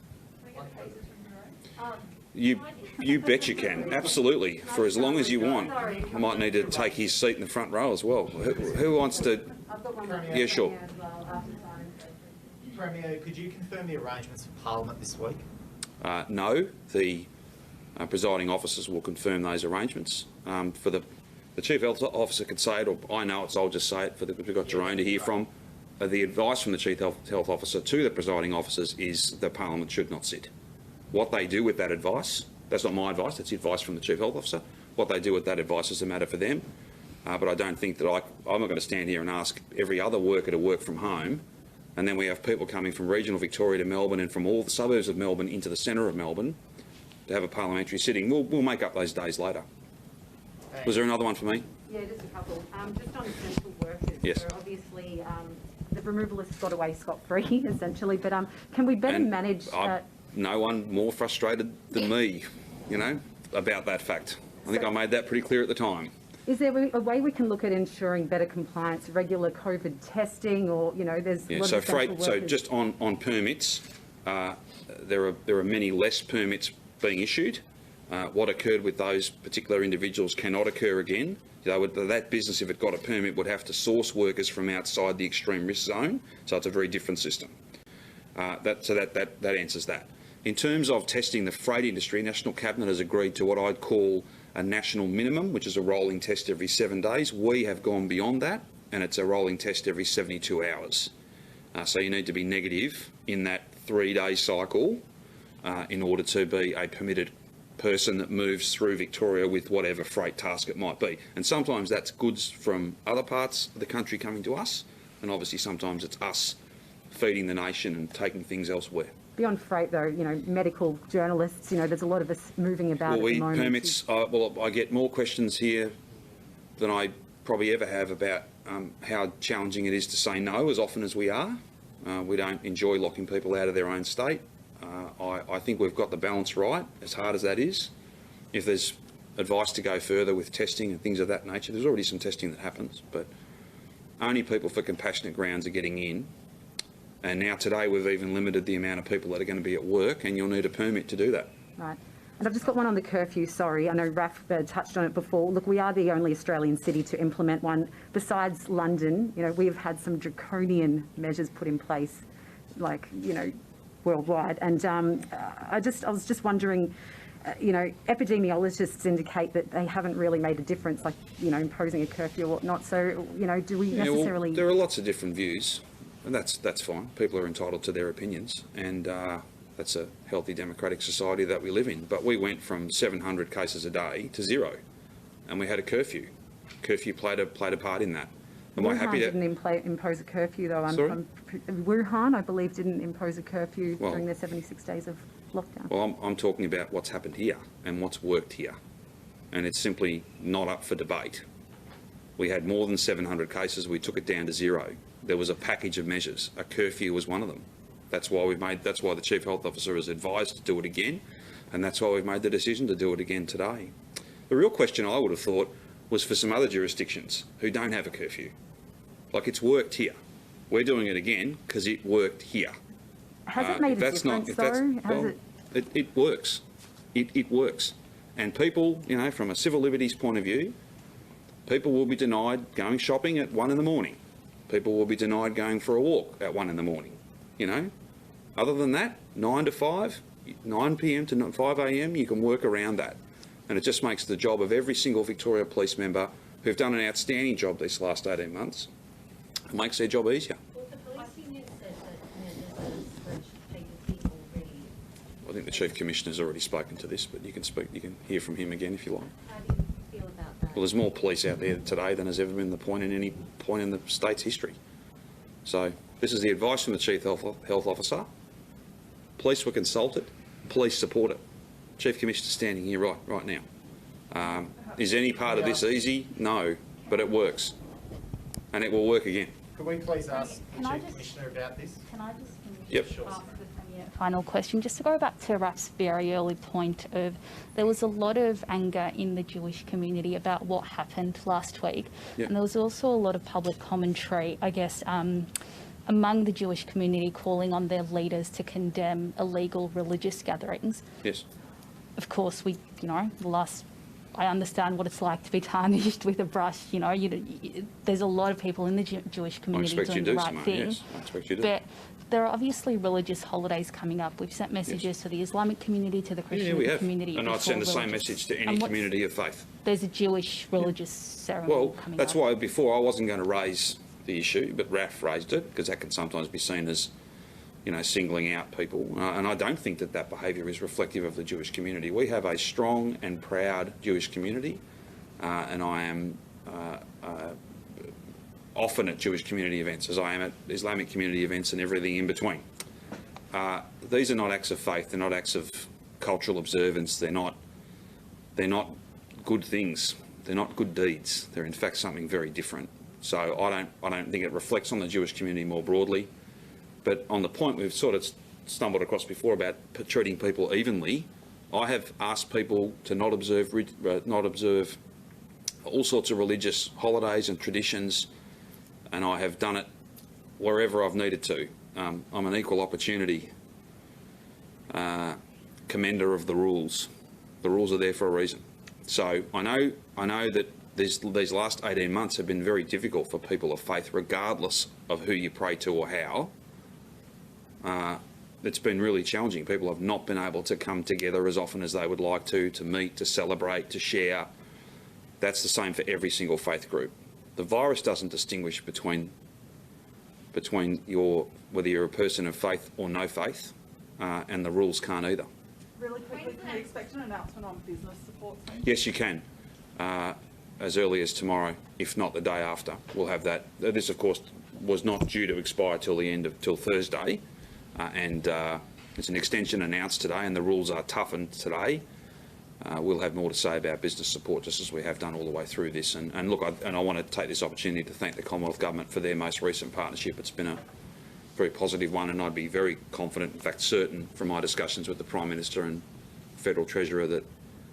You bet you can, absolutely, for as long as you want. I might need to take his seat in the front row as well. Who wants to? Yeah, sure. Premier, could you confirm the arrangements for Parliament this week? No, the presiding officers will confirm those arrangements. For the Chief Health Officer could say it, or I know it, so I'll just say it, we've got Jerome to hear from. The advice from the Chief Health Officer to the presiding officers is that Parliament should not sit. What they do with that advice, that's not my advice, that's the advice from the Chief Health Officer. What they do with that advice is a matter for them. But I don't think that I'm not going to stand here and ask every other worker to work from home, and then we have people coming from regional Victoria to Melbourne and from all the suburbs of Melbourne into the centre of Melbourne to have a parliamentary sitting. We'll make up those days later. Was there another one for me? Yeah, just a couple. Just on essential workers. Yes. So obviously, the removalists got away scot-free, essentially, but can we better manage... No one more frustrated than me, about that fact. I think I made that pretty clear at the time. Is there a way we can look at ensuring better compliance, regular COVID testing, or, there's a lot of essential workers... So just on permits, there are many less permits being issued. What occurred with those particular individuals cannot occur again. That business, if it got a permit, would have to source workers from outside the extreme risk zone. So it's a very different system. That answers that. In terms of testing the freight industry, National Cabinet has agreed to what I'd call a national minimum, which is a rolling test every 7 days. We have gone beyond that, and it's a rolling test every 72 hours. So you need to be negative in that 3-day cycle in order to be a permitted person that moves through Victoria with whatever freight task it might be. And sometimes that's goods from other parts of the country coming to us, and obviously sometimes it's us feeding the nation and taking things elsewhere. Beyond freight, though, medical journalists, there's a lot of us moving about at the moment. Permits, I get more questions here than I probably ever have about how challenging it is to say no as often as we are. We don't enjoy locking people out of their own state. I think we've got the balance right, as hard as that is. If there's advice to go further with testing and things of that nature, there's already some testing that happens, but only people for compassionate grounds are getting in. And now today we've even limited the amount of people that are going to be at work, and you'll need a permit to do that. Right. And I've just got one on the curfew, sorry. I know Raf touched on it before. Look, we are the only Australian city to implement one. Besides London, you know, we've had some draconian measures put in place, like, you know, worldwide. And I was just wondering, you know, epidemiologists indicate that they haven't really made a difference, like, you know, imposing a curfew or whatnot. So, you know, do we necessarily... Well, there are lots of different views, and that's fine. People are entitled to their opinions, and that's a healthy democratic society that we live in. But we went from 700 cases a day to 0, and we had a curfew. Curfew played a part in that. Am I happy to... didn't impose a curfew, though. Sorry? Wuhan, I believe, didn't impose a curfew during their 76 days of lockdown. Well, I'm talking about what's happened here and what's worked here, and it's simply not up for debate. We had more than 700 cases. We took it down to 0. There was a package of measures. A curfew was one of them. That's why the Chief Health Officer has advised to do it again, and that's why we've made the decision to do it again today. The real question I would have thought was for some other jurisdictions who don't have a curfew. Like, it's worked here. We're doing it again because it worked here. Has it made a difference, though? It works. It works. And people, you know, from a civil liberties point of view, people will be denied going shopping at 1 in the morning. People will be denied going for a walk at 1 in the morning, you know. Other than that, 9 to 5, 9 p.m. to 5 a.m, you can work around that. And it just makes the job of every single Victoria Police member who've done an outstanding job these last 18 months, it makes their job easier. Well, the police union said that measures are strategic already. I think the Chief Commissioner's already spoken to this, but you can hear from him again if you like. How do you feel about that? Well, there's more police out there today than has ever been the point in any point in the state's history. So this is the advice from the Chief Health Officer. Police were consulted. Police support it. Chief Commissioner standing here right now. Is any part of this easy? No, but it works, and it will work again. Could we please ask the Chief Commissioner about this? Can I just Yep. Sure. ask the Premier final question? Just to go back to Raf's very early point of there was a lot of anger in the Jewish community about what happened last week. Yep. And there was also a lot of public commentary, I guess, among the Jewish community calling on their leaders to condemn illegal religious gatherings. Yes. Of course, I understand what it's like to be tarnished with a brush. You know, there's a lot of people in the Jewish community doing the right thing. Yes, I expect you to. But there are obviously religious holidays coming up. We've sent messages to the Islamic community, to the Christian community. And I'd send the same message to any community of faith. There's a Jewish religious ceremony coming up. That's why before I wasn't going to raise the issue, but Raf raised it because that can sometimes be seen as, you know, singling out people. And I don't think that behaviour is reflective of the Jewish community. We have a strong and proud Jewish community, and I am often at Jewish community events, as I am at Islamic community events and everything in between. These are not acts of faith. They're not acts of cultural observance. They're not good things. They're not good deeds. They're in fact something very different. So I don't think it reflects on the Jewish community more broadly. But on the point we've sort of stumbled across before about treating people evenly, I have asked people to not observe all sorts of religious holidays and traditions, and I have done it wherever I've needed to. I'm an equal opportunity commender of the rules. The rules are there for a reason. So I know that these last 18 months have been very difficult for people of faith, regardless of who you pray to or how. It's been really challenging. People have not been able to come together as often as they would like to meet, to celebrate, to share. That's the same for every single faith group. The virus doesn't distinguish between whether you're a person of faith or no faith, and the rules can't either. Really quickly, can we expect an announcement on business support? Yes, you can. As early as tomorrow, if not the day after, we'll have that. This, of course, was not due to expire till Thursday, and it's an extension announced today, and the rules are toughened today. We'll have more to say about business support, just as we have done all the way through this. And look, I want to take this opportunity to thank the Commonwealth Government for their most recent partnership. It's been a very positive one, and I'd be very confident, in fact certain, from my discussions with the Prime Minister and Federal Treasurer, that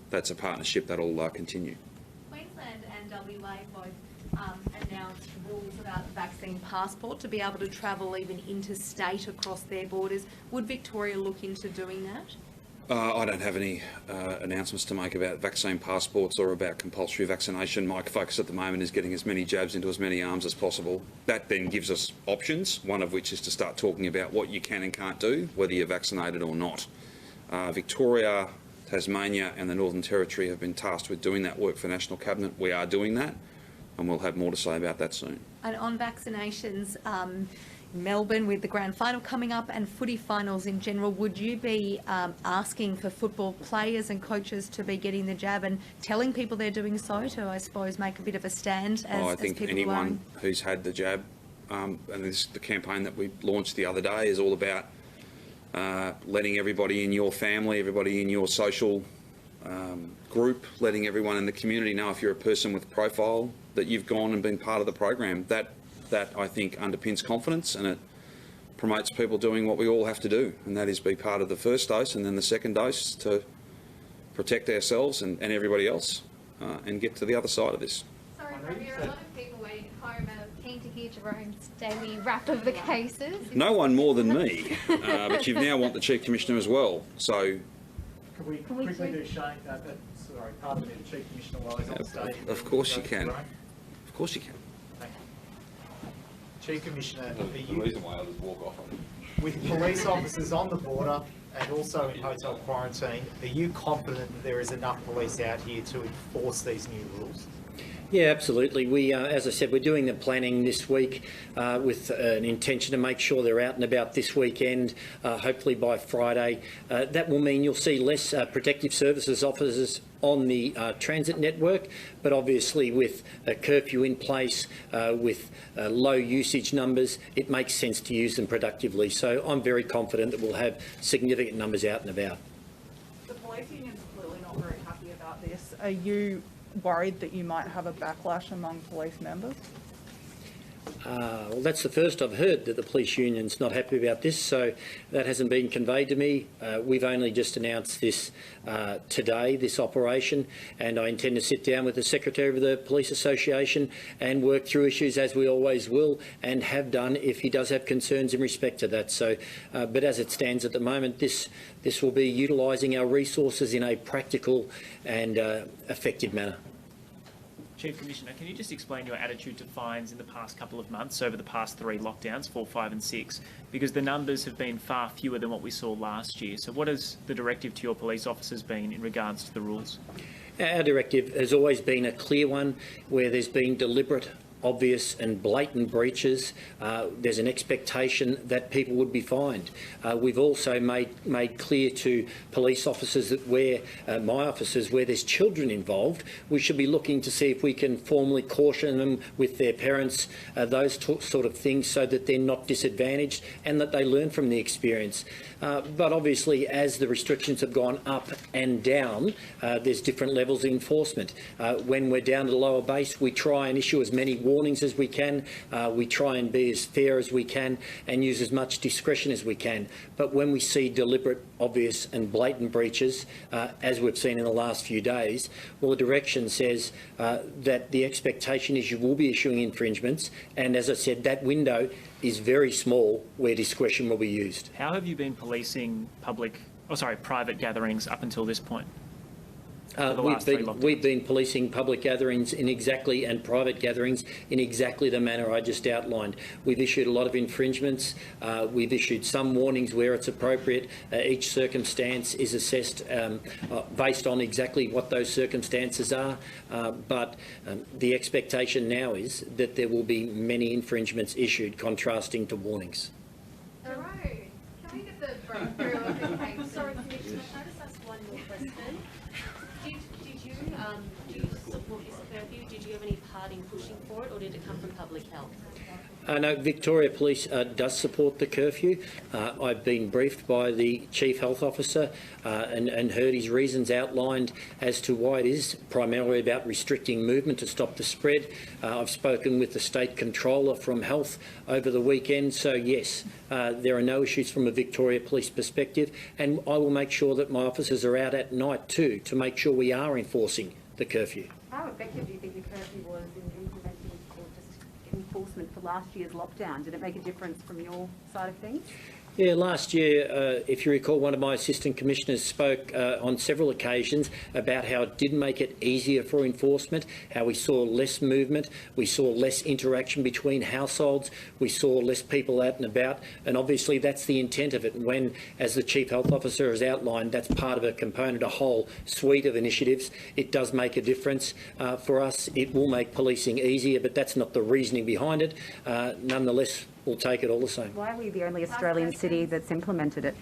that's a partnership that'll continue. Queensland and WA both announced rules about the vaccine passport to be able to travel even interstate across their borders. Would Victoria look into doing that? I don't have any announcements to make about vaccine passports or about compulsory vaccination. My focus at the moment is getting as many jabs into as many arms as possible. That then gives us options, one of which is to start talking about what you can and can't do, whether you're vaccinated or not. Victoria, Tasmania and the Northern Territory have been tasked with doing that work for National Cabinet. We are doing that, and we'll have more to say about that soon. And on vaccinations, Melbourne with the grand final coming up and footy finals in general, would you be asking for football players and coaches to be getting the jab and telling people they're doing so to, I suppose, make a bit of a stand as I think people anyone who's had the jab, and the campaign that we launched the other day is all about letting everybody in your family, everybody in your social group, letting everyone in the community know if you're a person with profile that you've gone and been part of the program. That I think underpins confidence, and it promotes people doing what we all have to do, and that is be part of the first dose and then the second dose to protect ourselves and everybody else and get to the other side of this. Sorry, there are a lot of people waiting at home are keen to hear Jerome's daily wrap of the cases. No one more than me, but you now want the Chief Commissioner as well. So, Can we quickly do Shane, sorry, pardon me, the Chief Commissioner while he's on stage? of course you can. Of course you can. Thank you. Chief Commissioner, The reason why I just walk off on it. with police officers on the border and also in hotel quarantine, are you confident that there is enough police out here to enforce these new rules? Yeah, absolutely. We, as I said, we're doing the planning this week with an intention to make sure they're out and about this weekend, hopefully by Friday. That will mean you'll see less protective services officers on the transit network, but obviously with a curfew in place, with low usage numbers, it makes sense to use them productively. So I'm very confident that we'll have significant numbers out and about. The police union's clearly not very happy about this. Are you worried that you might have a backlash among police members? Well, that's the first I've heard that the police union's not happy about this, so that hasn't been conveyed to me. We've only just announced this today, this operation, and I intend to sit down with the Secretary of the Police Association and work through issues as we always will and have done if he does have concerns in respect to that. So, but as it stands at the moment, this will be utilising our resources in a practical and effective manner. Chief Commissioner, can you just explain your attitude to fines in the past couple of months over the past 3 lockdowns, 4, 5 and 6? Because the numbers have been far fewer than what we saw last year. So what has the directive to your police officers been in regards to the rules? Our directive has always been a clear one where there's been deliberate, obvious and blatant breaches. There's an expectation that people would be fined. We've also made clear to police officers that where, my officers, where there's children involved, we should be looking to see if we can formally caution them with their parents, those sort of things, so that they're not disadvantaged and that they learn from the experience. But obviously, as the restrictions have gone up and down, there's different levels of enforcement. When we're down to the lower base, we try and issue as many warnings as we can. We try and be as fair as we can and use as much discretion as we can. But when we see deliberate, obvious and blatant breaches, as we've seen in the last few days, well, the direction says that the expectation is you will be issuing infringements, and as I said, that window is very small where discretion will be used. How have you been policing private gatherings up until this point? We've been policing public gatherings and private gatherings in exactly the manner I just outlined. We've issued a lot of infringements. We've issued some warnings where it's appropriate. Each circumstance is assessed based on exactly what those circumstances are. But the expectation now is that there will be many infringements issued, contrasting to warnings. Jerome, can we get the breakthrough of the case? Sorry, Commissioner, can I just ask one more question? Do you support this curfew? Did you have any part in pushing for it, or did it come from public health? No, Victoria Police does support the curfew. I've been briefed by the Chief Health Officer and heard his reasons outlined as to why it is primarily about restricting movement to stop the spread. I've spoken with the State Controller from Health over the weekend, so yes, there are no issues from a Victoria Police perspective, and I will make sure that my officers are out at night too to make sure we are enforcing the curfew. How effective do you think the curfew was in implementing or just enforcement for last year's lockdown? Did it make a difference from your side of things? Yeah, last year, if you recall, one of my assistant commissioners spoke on several occasions about how it did make it easier for enforcement, how we saw less movement, we saw less interaction between households, we saw less people out and about, and obviously that's the intent of it. And when, as the Chief Health Officer has outlined, that's part of a component, a whole suite of initiatives. It does make a difference for us. It will make policing easier, but that's not the reasoning behind it. Nonetheless, we'll take it all the same. Why are we the only Australian city that's implemented it?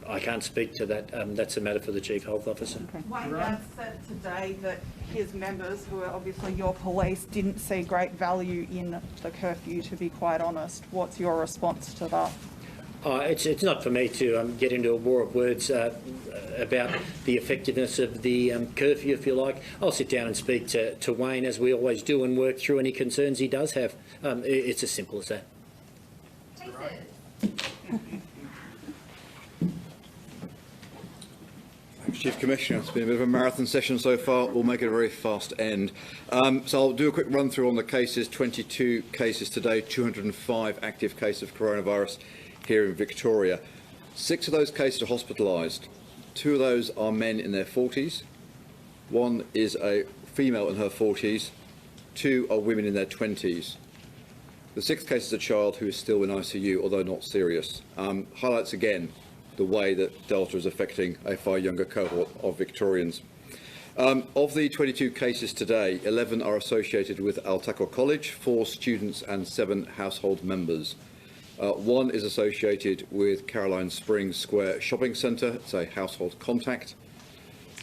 I can't speak to that. That's a matter for the Chief Health Officer. Okay. Wayne Dad said today that his members, who are obviously your police, didn't see great value in the curfew, to be quite honest. What's your response to that? It's not for me to get into a war of words about the effectiveness of the curfew, if you like. I'll sit down and speak to Wayne, as we always do, and work through any concerns he does have. It's as simple as that. Thanks, Chief Commissioner. It's been a bit of a marathon session so far. We'll make it a very fast end. So I'll do a quick run through on the cases. 22 cases today, 205 active cases of coronavirus here in Victoria. 6 of those cases are hospitalised. 2 of those are men in their 40s. 1 is a female in her 40s. 2 are women in their 20s. The 6th case is a child who is still in ICU, although not serious. Highlights again the way that Delta is affecting a far younger cohort of Victorians. Of the 22 cases today, 11 are associated with Altacor College, 4 students and 7 household members. 1 is associated with Caroline Springs Square Shopping Centre. It's a household contact.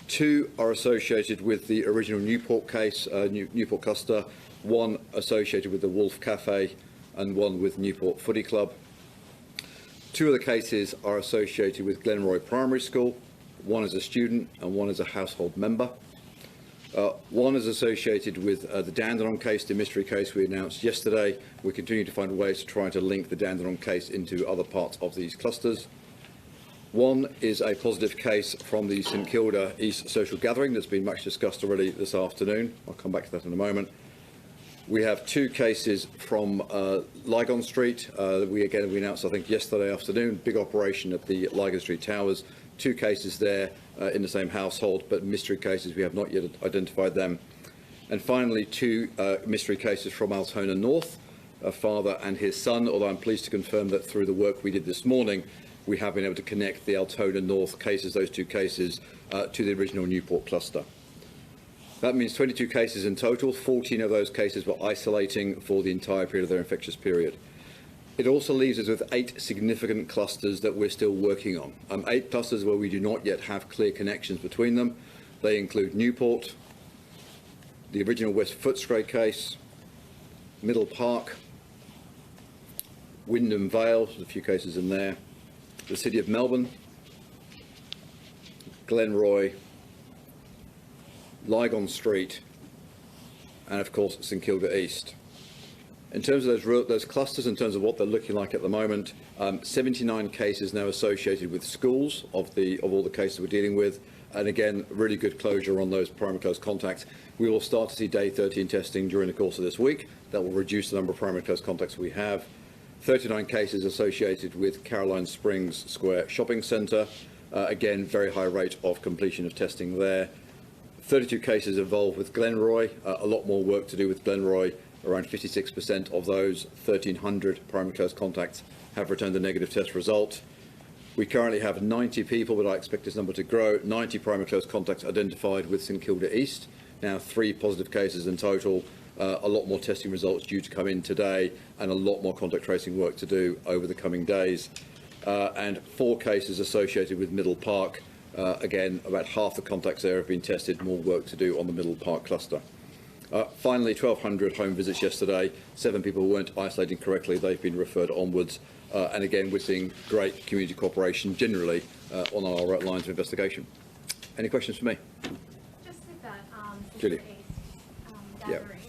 2 are associated with the original Newport case, Newport cluster. 1 associated with the Wolf Cafe and 1 with Newport Footy Club. 2 of the cases are associated with Glenroy Primary School. 1 is a student and 1 is a household member. 1 is associated with the Dandenong case, the mystery case we announced yesterday. We continue to find ways to try to link the Dandenong case into other parts of these clusters. 1 is a positive case from the St Kilda East social gathering that's been much discussed already this afternoon. I'll come back to that in a moment. We have 2 cases from Lygon Street. We announced, I think, yesterday afternoon, big operation at the Lygon Street Towers. 2 cases there in the same household, but mystery cases, we have not yet identified them. And finally, 2 mystery cases from Altona North, a father and his son, although I'm pleased to confirm that through the work we did this morning, we have been able to connect the Altona North cases, those 2 cases, to the original Newport cluster. That means 22 cases in total. 14 of those cases were isolating for the entire period of their infectious period. It also leaves us with 8 significant clusters that we're still working on. 8 clusters where we do not yet have clear connections between them. They include Newport, the original West Footscray case, Middle Park, Wyndham Vale, there's a few cases in there, the City of Melbourne, Glenroy, Lygon Street, and of course St Kilda East. In terms of those clusters, in terms of what they're looking like at the moment, 79 cases now associated with schools of all the cases we're dealing with, and again, really good closure on those primary close contacts. We will start to see day 13 testing during the course of this week. That will reduce the number of primary close contacts we have. 39 cases associated with Caroline Springs Square Shopping Centre. Again, very high rate of completion of testing there. 32 cases involved with Glenroy. A lot more work to do with Glenroy. Around 56% of those 1,300 primary close contacts have returned a negative test result. We currently have 90 people, but I expect this number to grow. 90 primary close contacts identified with St Kilda East. Now 3 positive cases in total. A lot more testing results due to come in today, and a lot more contact tracing work to do over the coming days. And 4 cases associated with Middle Park. Again, about half the contacts there have been tested. More work to do on the Middle Park cluster. Finally, 1,200 home visits yesterday. 7 people weren't isolating correctly. They've been referred onwards. And again, we're seeing great community cooperation generally on our lines of investigation. Any questions for me? Just with that, Julie. gathering,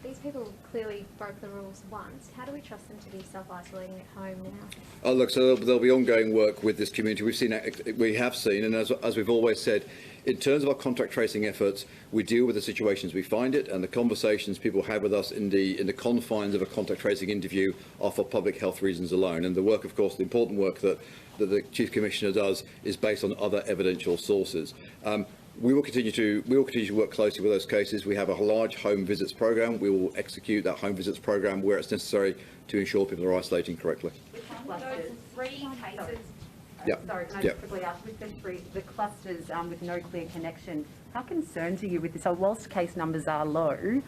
these people clearly broke the rules once. How do we trust them to be self-isolating at home now? Oh, look, so there'll be ongoing work with this community. We have seen, and as we've always said, in terms of our contact tracing efforts, we deal with the situations we find it, and the conversations people have with us in the confines of a contact tracing interview are for public health reasons alone. And the work, of course, the important work that the Chief Commissioner does is based on other evidential sources. We will continue to work closely with those cases. We have a large home visits program. We will execute that home visits program where it's necessary to ensure people are isolating correctly. Those 3 cases. Yep. Sorry, can I just quickly ask, with the clusters with no clear connection, how concerned are you with this? So whilst case numbers are low,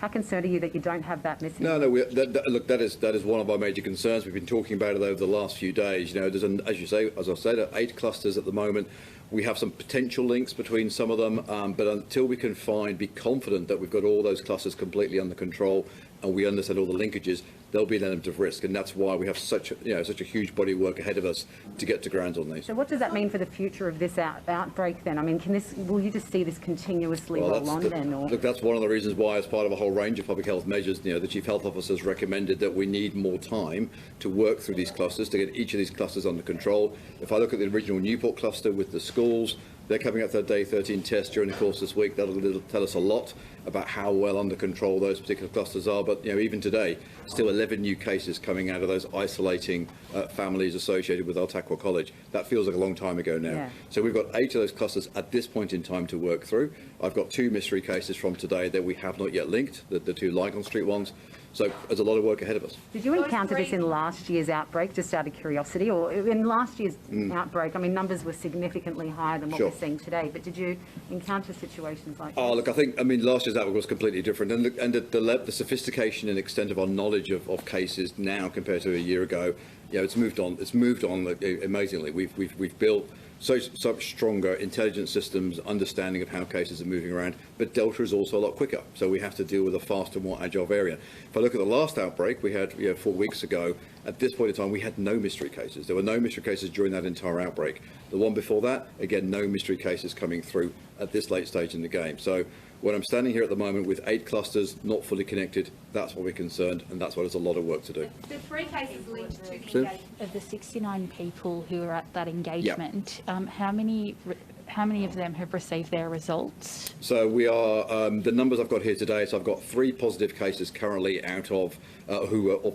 how concerned are you that you don't have that missing? No, look, that is one of our major concerns. We've been talking about it over the last few days. You know, as I said, 8 clusters at the moment. We have some potential links between some of them, but until we can be confident that we've got all those clusters completely under control and we understand all the linkages, there'll be an element of risk, and that's why we have such a huge body of work ahead of us to get to ground on these. So what does that mean for the future of this outbreak then? I mean, will you just see this continuously roll on then? Or? Look, that's one of the reasons why, as part of a whole range of public health measures, the Chief Health Officer has recommended that we need more time to work through these clusters, to get each of these clusters under control. If I look at the original Newport cluster with the schools, they're coming up to their day 13 test during the course of this week. That'll tell us a lot about how well under control those particular clusters are. But even today, still 11 new cases coming out of those isolating families associated with Altaqua College. That feels like a long time ago now. Yeah. So we've got 8 of those clusters at this point in time to work through. I've got 2 mystery cases from today that we have not yet linked, the 2 Lygon Street ones. So there's a lot of work ahead of us. Did you encounter this in last year's outbreak, just out of curiosity? Or in last year's outbreak, I mean, numbers were significantly higher than what we're seeing today, but did you encounter situations like this? Oh, look, I mean, last year's outbreak was completely different. And the sophistication and extent of our knowledge of cases now compared to a year ago, it's moved on. It's moved on amazingly. We've built such stronger intelligence systems, understanding of how cases are moving around, but Delta is also a lot quicker, so we have to deal with a faster, more agile variant. If I look at the last outbreak we had 4 weeks ago, at this point in time we had no mystery cases. There were no mystery cases during that entire outbreak. The one before that, again, no mystery cases coming through at this late stage in the game. So when I'm standing here at the moment with 8 clusters not fully connected, that's why we're concerned, and that's why there's a lot of work to do. The 3 cases linked to the engagement. Of the 69 people who are at that engagement, how many of them have received their results? So we are, the numbers I've got here today, so I've got 3 positive cases currently out of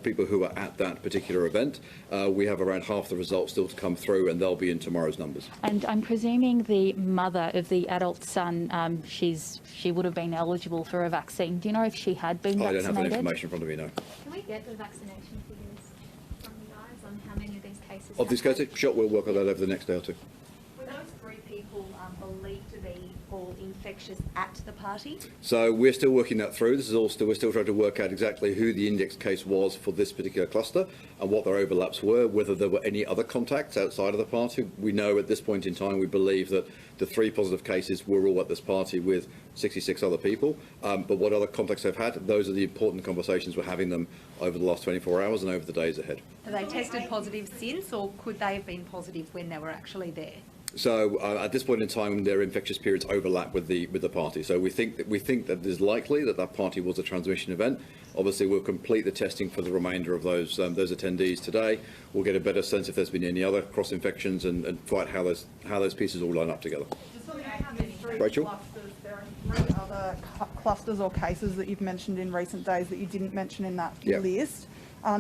people who are at that particular event. We have around half the results still to come through, and they'll be in tomorrow's numbers. And I'm presuming the mother of the adult son, she would have been eligible for a vaccine. Do you know if she had been vaccinated? I don't have that information in front of me, no. Can we get the vaccination figures from you guys on how many of these cases? Of these cases? Sure, we'll work on that over the next day or 2. Were those 3 people believed to be all infectious at the party? So we're still working that through. We're still trying to work out exactly who the index case was for this particular cluster and what their overlaps were, whether there were any other contacts outside of the party. We know at this point in time, we believe that the 3 positive cases were all at this party with 66 other people. But what other contacts they've had, those are the important conversations we're having them over the last 24 hours and over the days ahead. Have they tested positive since, or could they have been positive when they were actually there? So at this point in time, their infectious periods overlap with the party. So we think that it is likely that party was a transmission event. Obviously, we'll complete the testing for the remainder of those attendees today. We'll get a better sense if there's been any other cross infections and quite how those pieces all line up together. Rachel? There are 3 other clusters or cases that you've mentioned in recent days that you didn't mention in that list.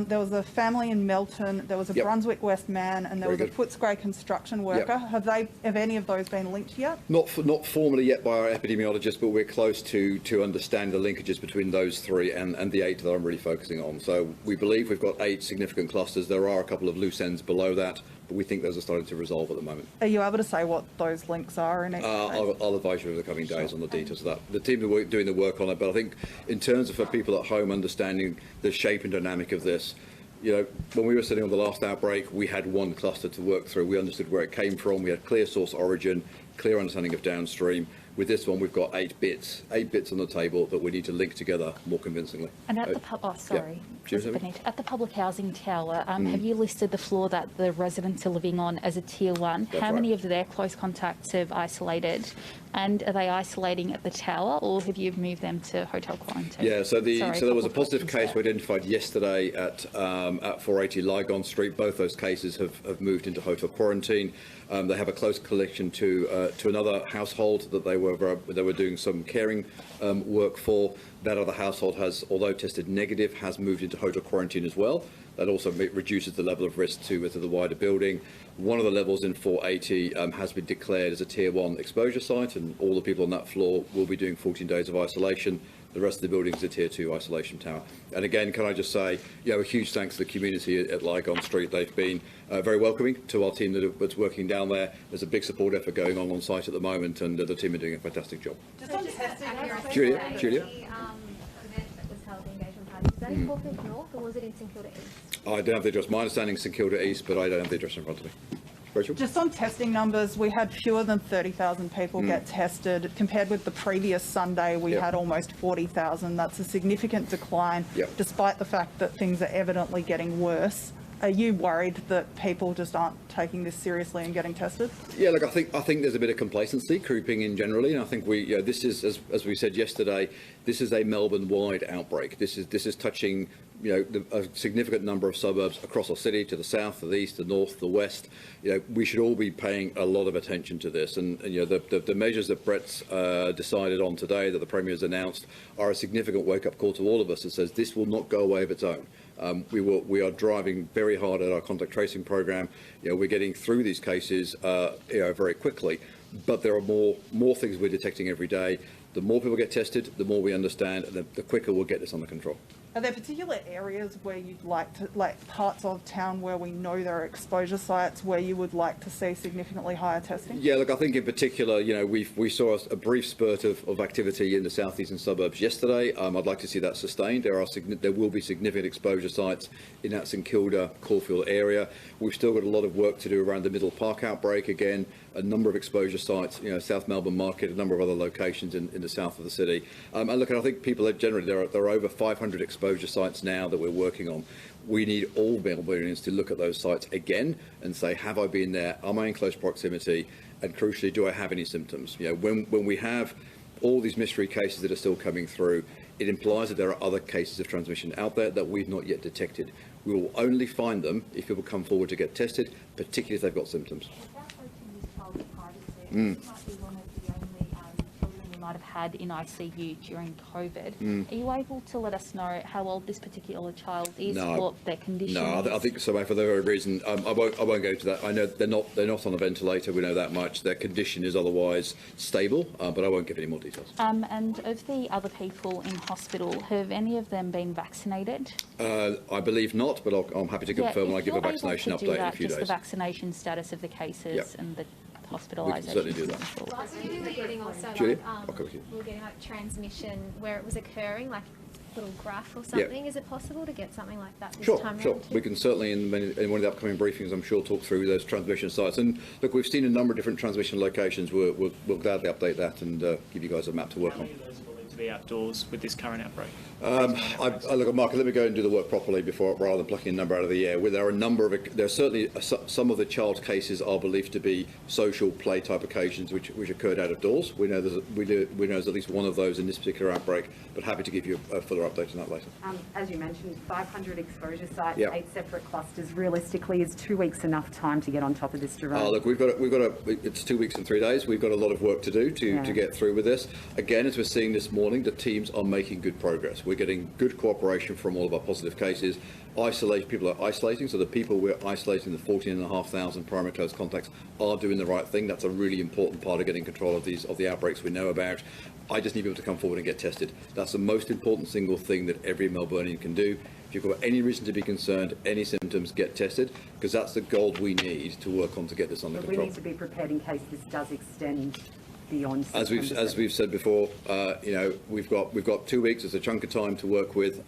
There was a family in Melton, there was a Brunswick West man, and there was a Footscray construction worker. Have any of those been linked yet? Not formally yet by our epidemiologists, but we're close to understand the linkages between those 3 and the 8 that I'm really focusing on. So we believe we've got 8 significant clusters. There are a couple of loose ends below that, but we think those are starting to resolve at the moment. Are you able to say what those links are in each case? I'll advise you over the coming days on the details of that. The team are doing the work on it, but I think in terms of for people at home understanding the shape and dynamic of this, when we were sitting on the last outbreak, we had 1 cluster to work through. We understood where it came from. We had clear source origin, clear understanding of downstream. With this one, we've got 8 bits on the table that we need to link together more convincingly. And at at the public housing tower, have you listed the floor that the residents are living on as a tier 1? That's How many right. of their close contacts have isolated And are they isolating at the tower, or have you moved them to hotel quarantine? Yeah, so Sorry, there was a couple positive case we identified yesterday at 480 Lygon Street. Both those cases have moved into hotel quarantine. They have a close connection to another household that they were doing some caring work for. That other household has, although tested negative, has moved into hotel quarantine as well. That also reduces the level of risk to the wider building. One of the levels in 480 has been declared as a Tier 1 exposure site, and all the people on that floor will be doing 14 days of isolation. The rest of the building is a Tier 2 isolation tower. And again, can I just say, a huge thanks to the community at Lygon Street. They've been very welcoming to our team that's working down there. There's a big support effort going on site at the moment, and the team are doing a fantastic job. Just on testing, Julia. Event that was held, the engagement party, was that in Curfew North or was it in St Kilda East? I don't have the address. My understanding is St Kilda East, but I don't have the address in front of me. Rachel? Just on testing numbers, we had fewer than 30,000 people get tested. Compared with the previous Sunday, we had almost 40,000. That's a significant decline, despite the fact that things are evidently getting worse. Are you worried that people just aren't taking this seriously and getting tested? Yeah, look, I think there's a bit of complacency creeping in generally, and I think this is, as we said yesterday, this is a Melbourne-wide outbreak. This is touching a significant number of suburbs across our city, to the south, to the east, the north, the west. We should all be paying a lot of attention to this, and the measures that Brett's decided on today, that the Premier's announced, are a significant wake-up call to all of us that says this will not go away of its own. We are driving very hard at our contact tracing program. We're getting through these cases very quickly, but there are more things we're detecting every day. The more people get tested, the more we understand, and the quicker we'll get this under control. Are there particular areas where you'd like to, like parts of town where we know there are exposure sites, where you would like to see significantly higher testing? Yeah, look, I think in particular, we saw a brief spurt of activity in the southeastern suburbs yesterday. I'd like to see that sustained. There will be significant exposure sites in that St Kilda, Caulfield area. We've still got a lot of work to do around the Middle Park outbreak. Again, a number of exposure sites, South Melbourne Market, a number of other locations in the south of the city. And look, I think people are generally, there are over 500 exposure sites now that we're working on. We need all Melbournians to look at those sites again and say, have I been there? Am I in close proximity? And crucially, do I have any symptoms? When we have all these mystery cases that are still coming through, it implies that there are other cases of transmission out there that we've not yet detected. We will only find them if people come forward to get tested, particularly if they've got symptoms. Might be one of the only children we might have had in ICU during COVID. Are you able to let us know how old this particular child is, what their condition is? I think so. For the very reason, I won't go into that. I know they're not on a ventilator. We know that much. Their condition is otherwise stable, but I won't give any more details. And of the other people in hospital, have any of them been vaccinated? I believe not, but I'm happy to confirm when I give a vaccination update in a few days. Just the vaccination status of the cases and the hospitalisation. We can certainly do that. Last week we were getting also Julia? we were getting transmission where it was occurring, like little graph or something. Is it possible to get something like that this time around? Sure. We can certainly, in one of the upcoming briefings, I'm sure, talk through those transmission sites. And look, we've seen a number of different transmission locations. We'll gladly update that and give you guys a map to work on. To be outdoors with this current outbreak? Look at Mark. Let me go and do the work properly rather than plucking a number out of the air. There are certainly some of the child cases are believed to be social play type occasions which occurred out of doors. We know there's at least one of those in this particular outbreak, but happy to give you a fuller update on that later. As you mentioned, 500 exposure sites, 8 separate clusters. Realistically, is 2 weeks enough time to get on top of this, Jerome? Look, it's 2 weeks and 3 days. We've got a lot of work to do to get through with this. Again, as we're seeing this morning, the teams are making good progress. We're getting good cooperation from all of our positive cases. People are isolating, so the people we're isolating, the 14,500 primary close contacts, are doing the right thing. That's a really important part of getting control of the outbreaks we know about. I just need people to come forward and get tested. That's the most important single thing that every Melburnian can do. If you've got any reason to be concerned, any symptoms, get tested, because that's the gold we need to work on to get this under control. We need to be prepared in case this does extend beyond. As we've said before, we've got 2 weeks as a chunk of time to work with.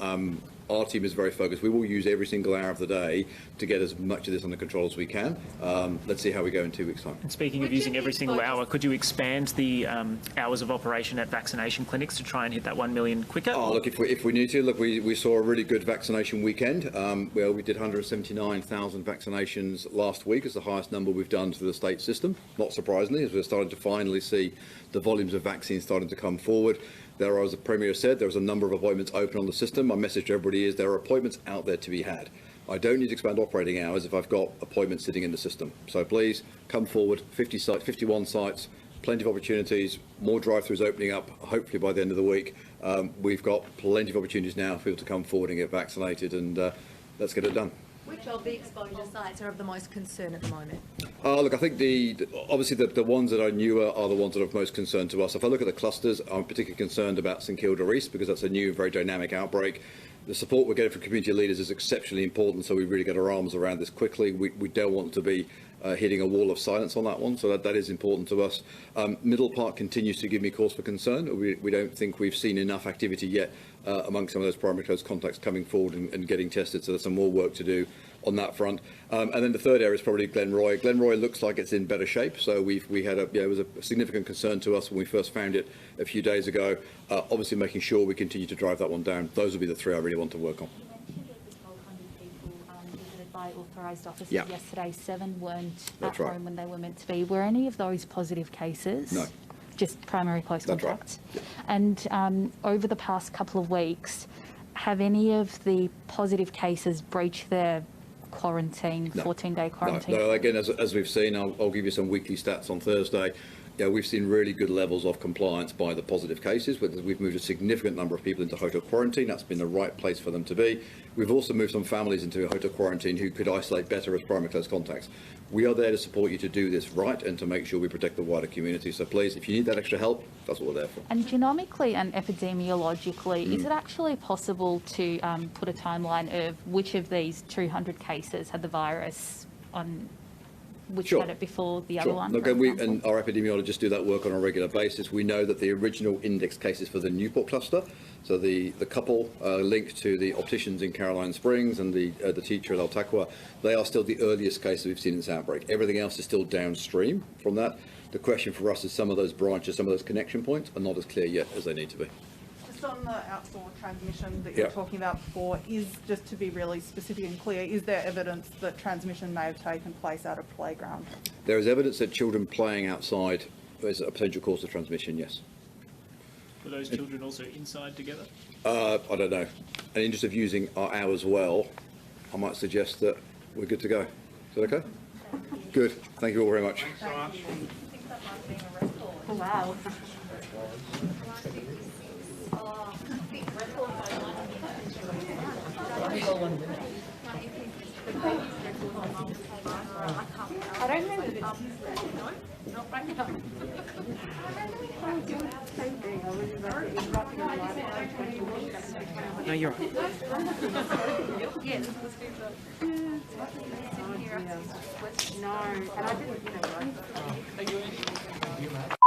our team is very focused. We will use every single hour of the day to get as much of this under control as we can. Let's see how we go in 2 weeks' time. And speaking of using every single hour, could you expand the hours of operation at vaccination clinics to try and hit that 1 million quicker? Oh, look, if we need to, look, we saw a really good vaccination weekend. Well, we did 179,000 vaccinations last week. It's the highest number we've done to the state system, not surprisingly, as we're starting to finally see the volumes of vaccines starting to come forward. There are, as the Premier said, there was a number of appointments open on the system. My message to everybody is there are appointments out there to be had. I don't need to expand operating hours if I've got appointments sitting in the system. So please come forward, 50 sites, 51 sites, plenty of opportunities, more drive-throughs opening up, hopefully by the end of the week. We've got plenty of opportunities now for people to come forward and get vaccinated, and let's get it done. Which of the exposure sites are of the most concern at the moment? Look, I think obviously the ones that are newer are the ones that are of most concern to us. If I look at the clusters, I'm particularly concerned about St Kilda East because that's a new, very dynamic outbreak. The support we're getting from community leaders is exceptionally important, so we really get our arms around this quickly. We don't want to be hitting a wall of silence on that one, so that is important to us. Middle Park continues to give me cause for concern. We don't think we've seen enough activity yet amongst some of those primary close contacts coming forward and getting tested, so there's some more work to do on that front. And then the third area is probably Glenroy. Glenroy looks like it's in better shape, so we had it was a significant concern to us when we first found it a few days ago. Obviously making sure we continue to drive that one down. Those will be the three I really want to work on. By authorised officers Yeah. yesterday, 7 weren't That's at right. home when they were meant to be. Were any of those positive cases? No. Just primary close That's right. contacts? And over the past couple of weeks, have any of the positive cases breached their quarantine, 14-day quarantine? No, again, as we've seen, I'll give you some weekly stats on Thursday. Yeah, we've seen really good levels of compliance by the positive cases. We've moved a significant number of people into hotel quarantine. That's been the right place for them to be. We've also moved some families into hotel quarantine who could isolate better as primary close contacts. We are there to support you to do this right and to make sure we protect the wider community. So please, if you need that extra help, that's what we're there for. And genomically and epidemiologically, is it actually possible to put a timeline of which of these 200 cases had the virus on which Sure. had it before the other one? Look, for and example? our epidemiologists do that work on a regular basis. We know that the original index cases for the Newport cluster, so the couple linked to the opticians in Caroline Springs and the teacher at Altaqua, they are still the earliest cases we've seen in this outbreak. Everything else is still downstream from that. The question for us is some of those branches, some of those connection points are not as clear yet as they need to be. Just on the outdoor transmission that you were talking about before, is, just to be really specific and clear, is there evidence that transmission may have taken place at a playground? There is evidence that children playing outside is a potential cause of transmission, yes. Were those children also inside together? I don't know. In the interest of using our hours well, I might suggest that we're good to go. Is that okay? Good. Thank you all very much. Wow. I don't know that it's not right now. No, you're right. Yes, let's do that. No, and I didn't,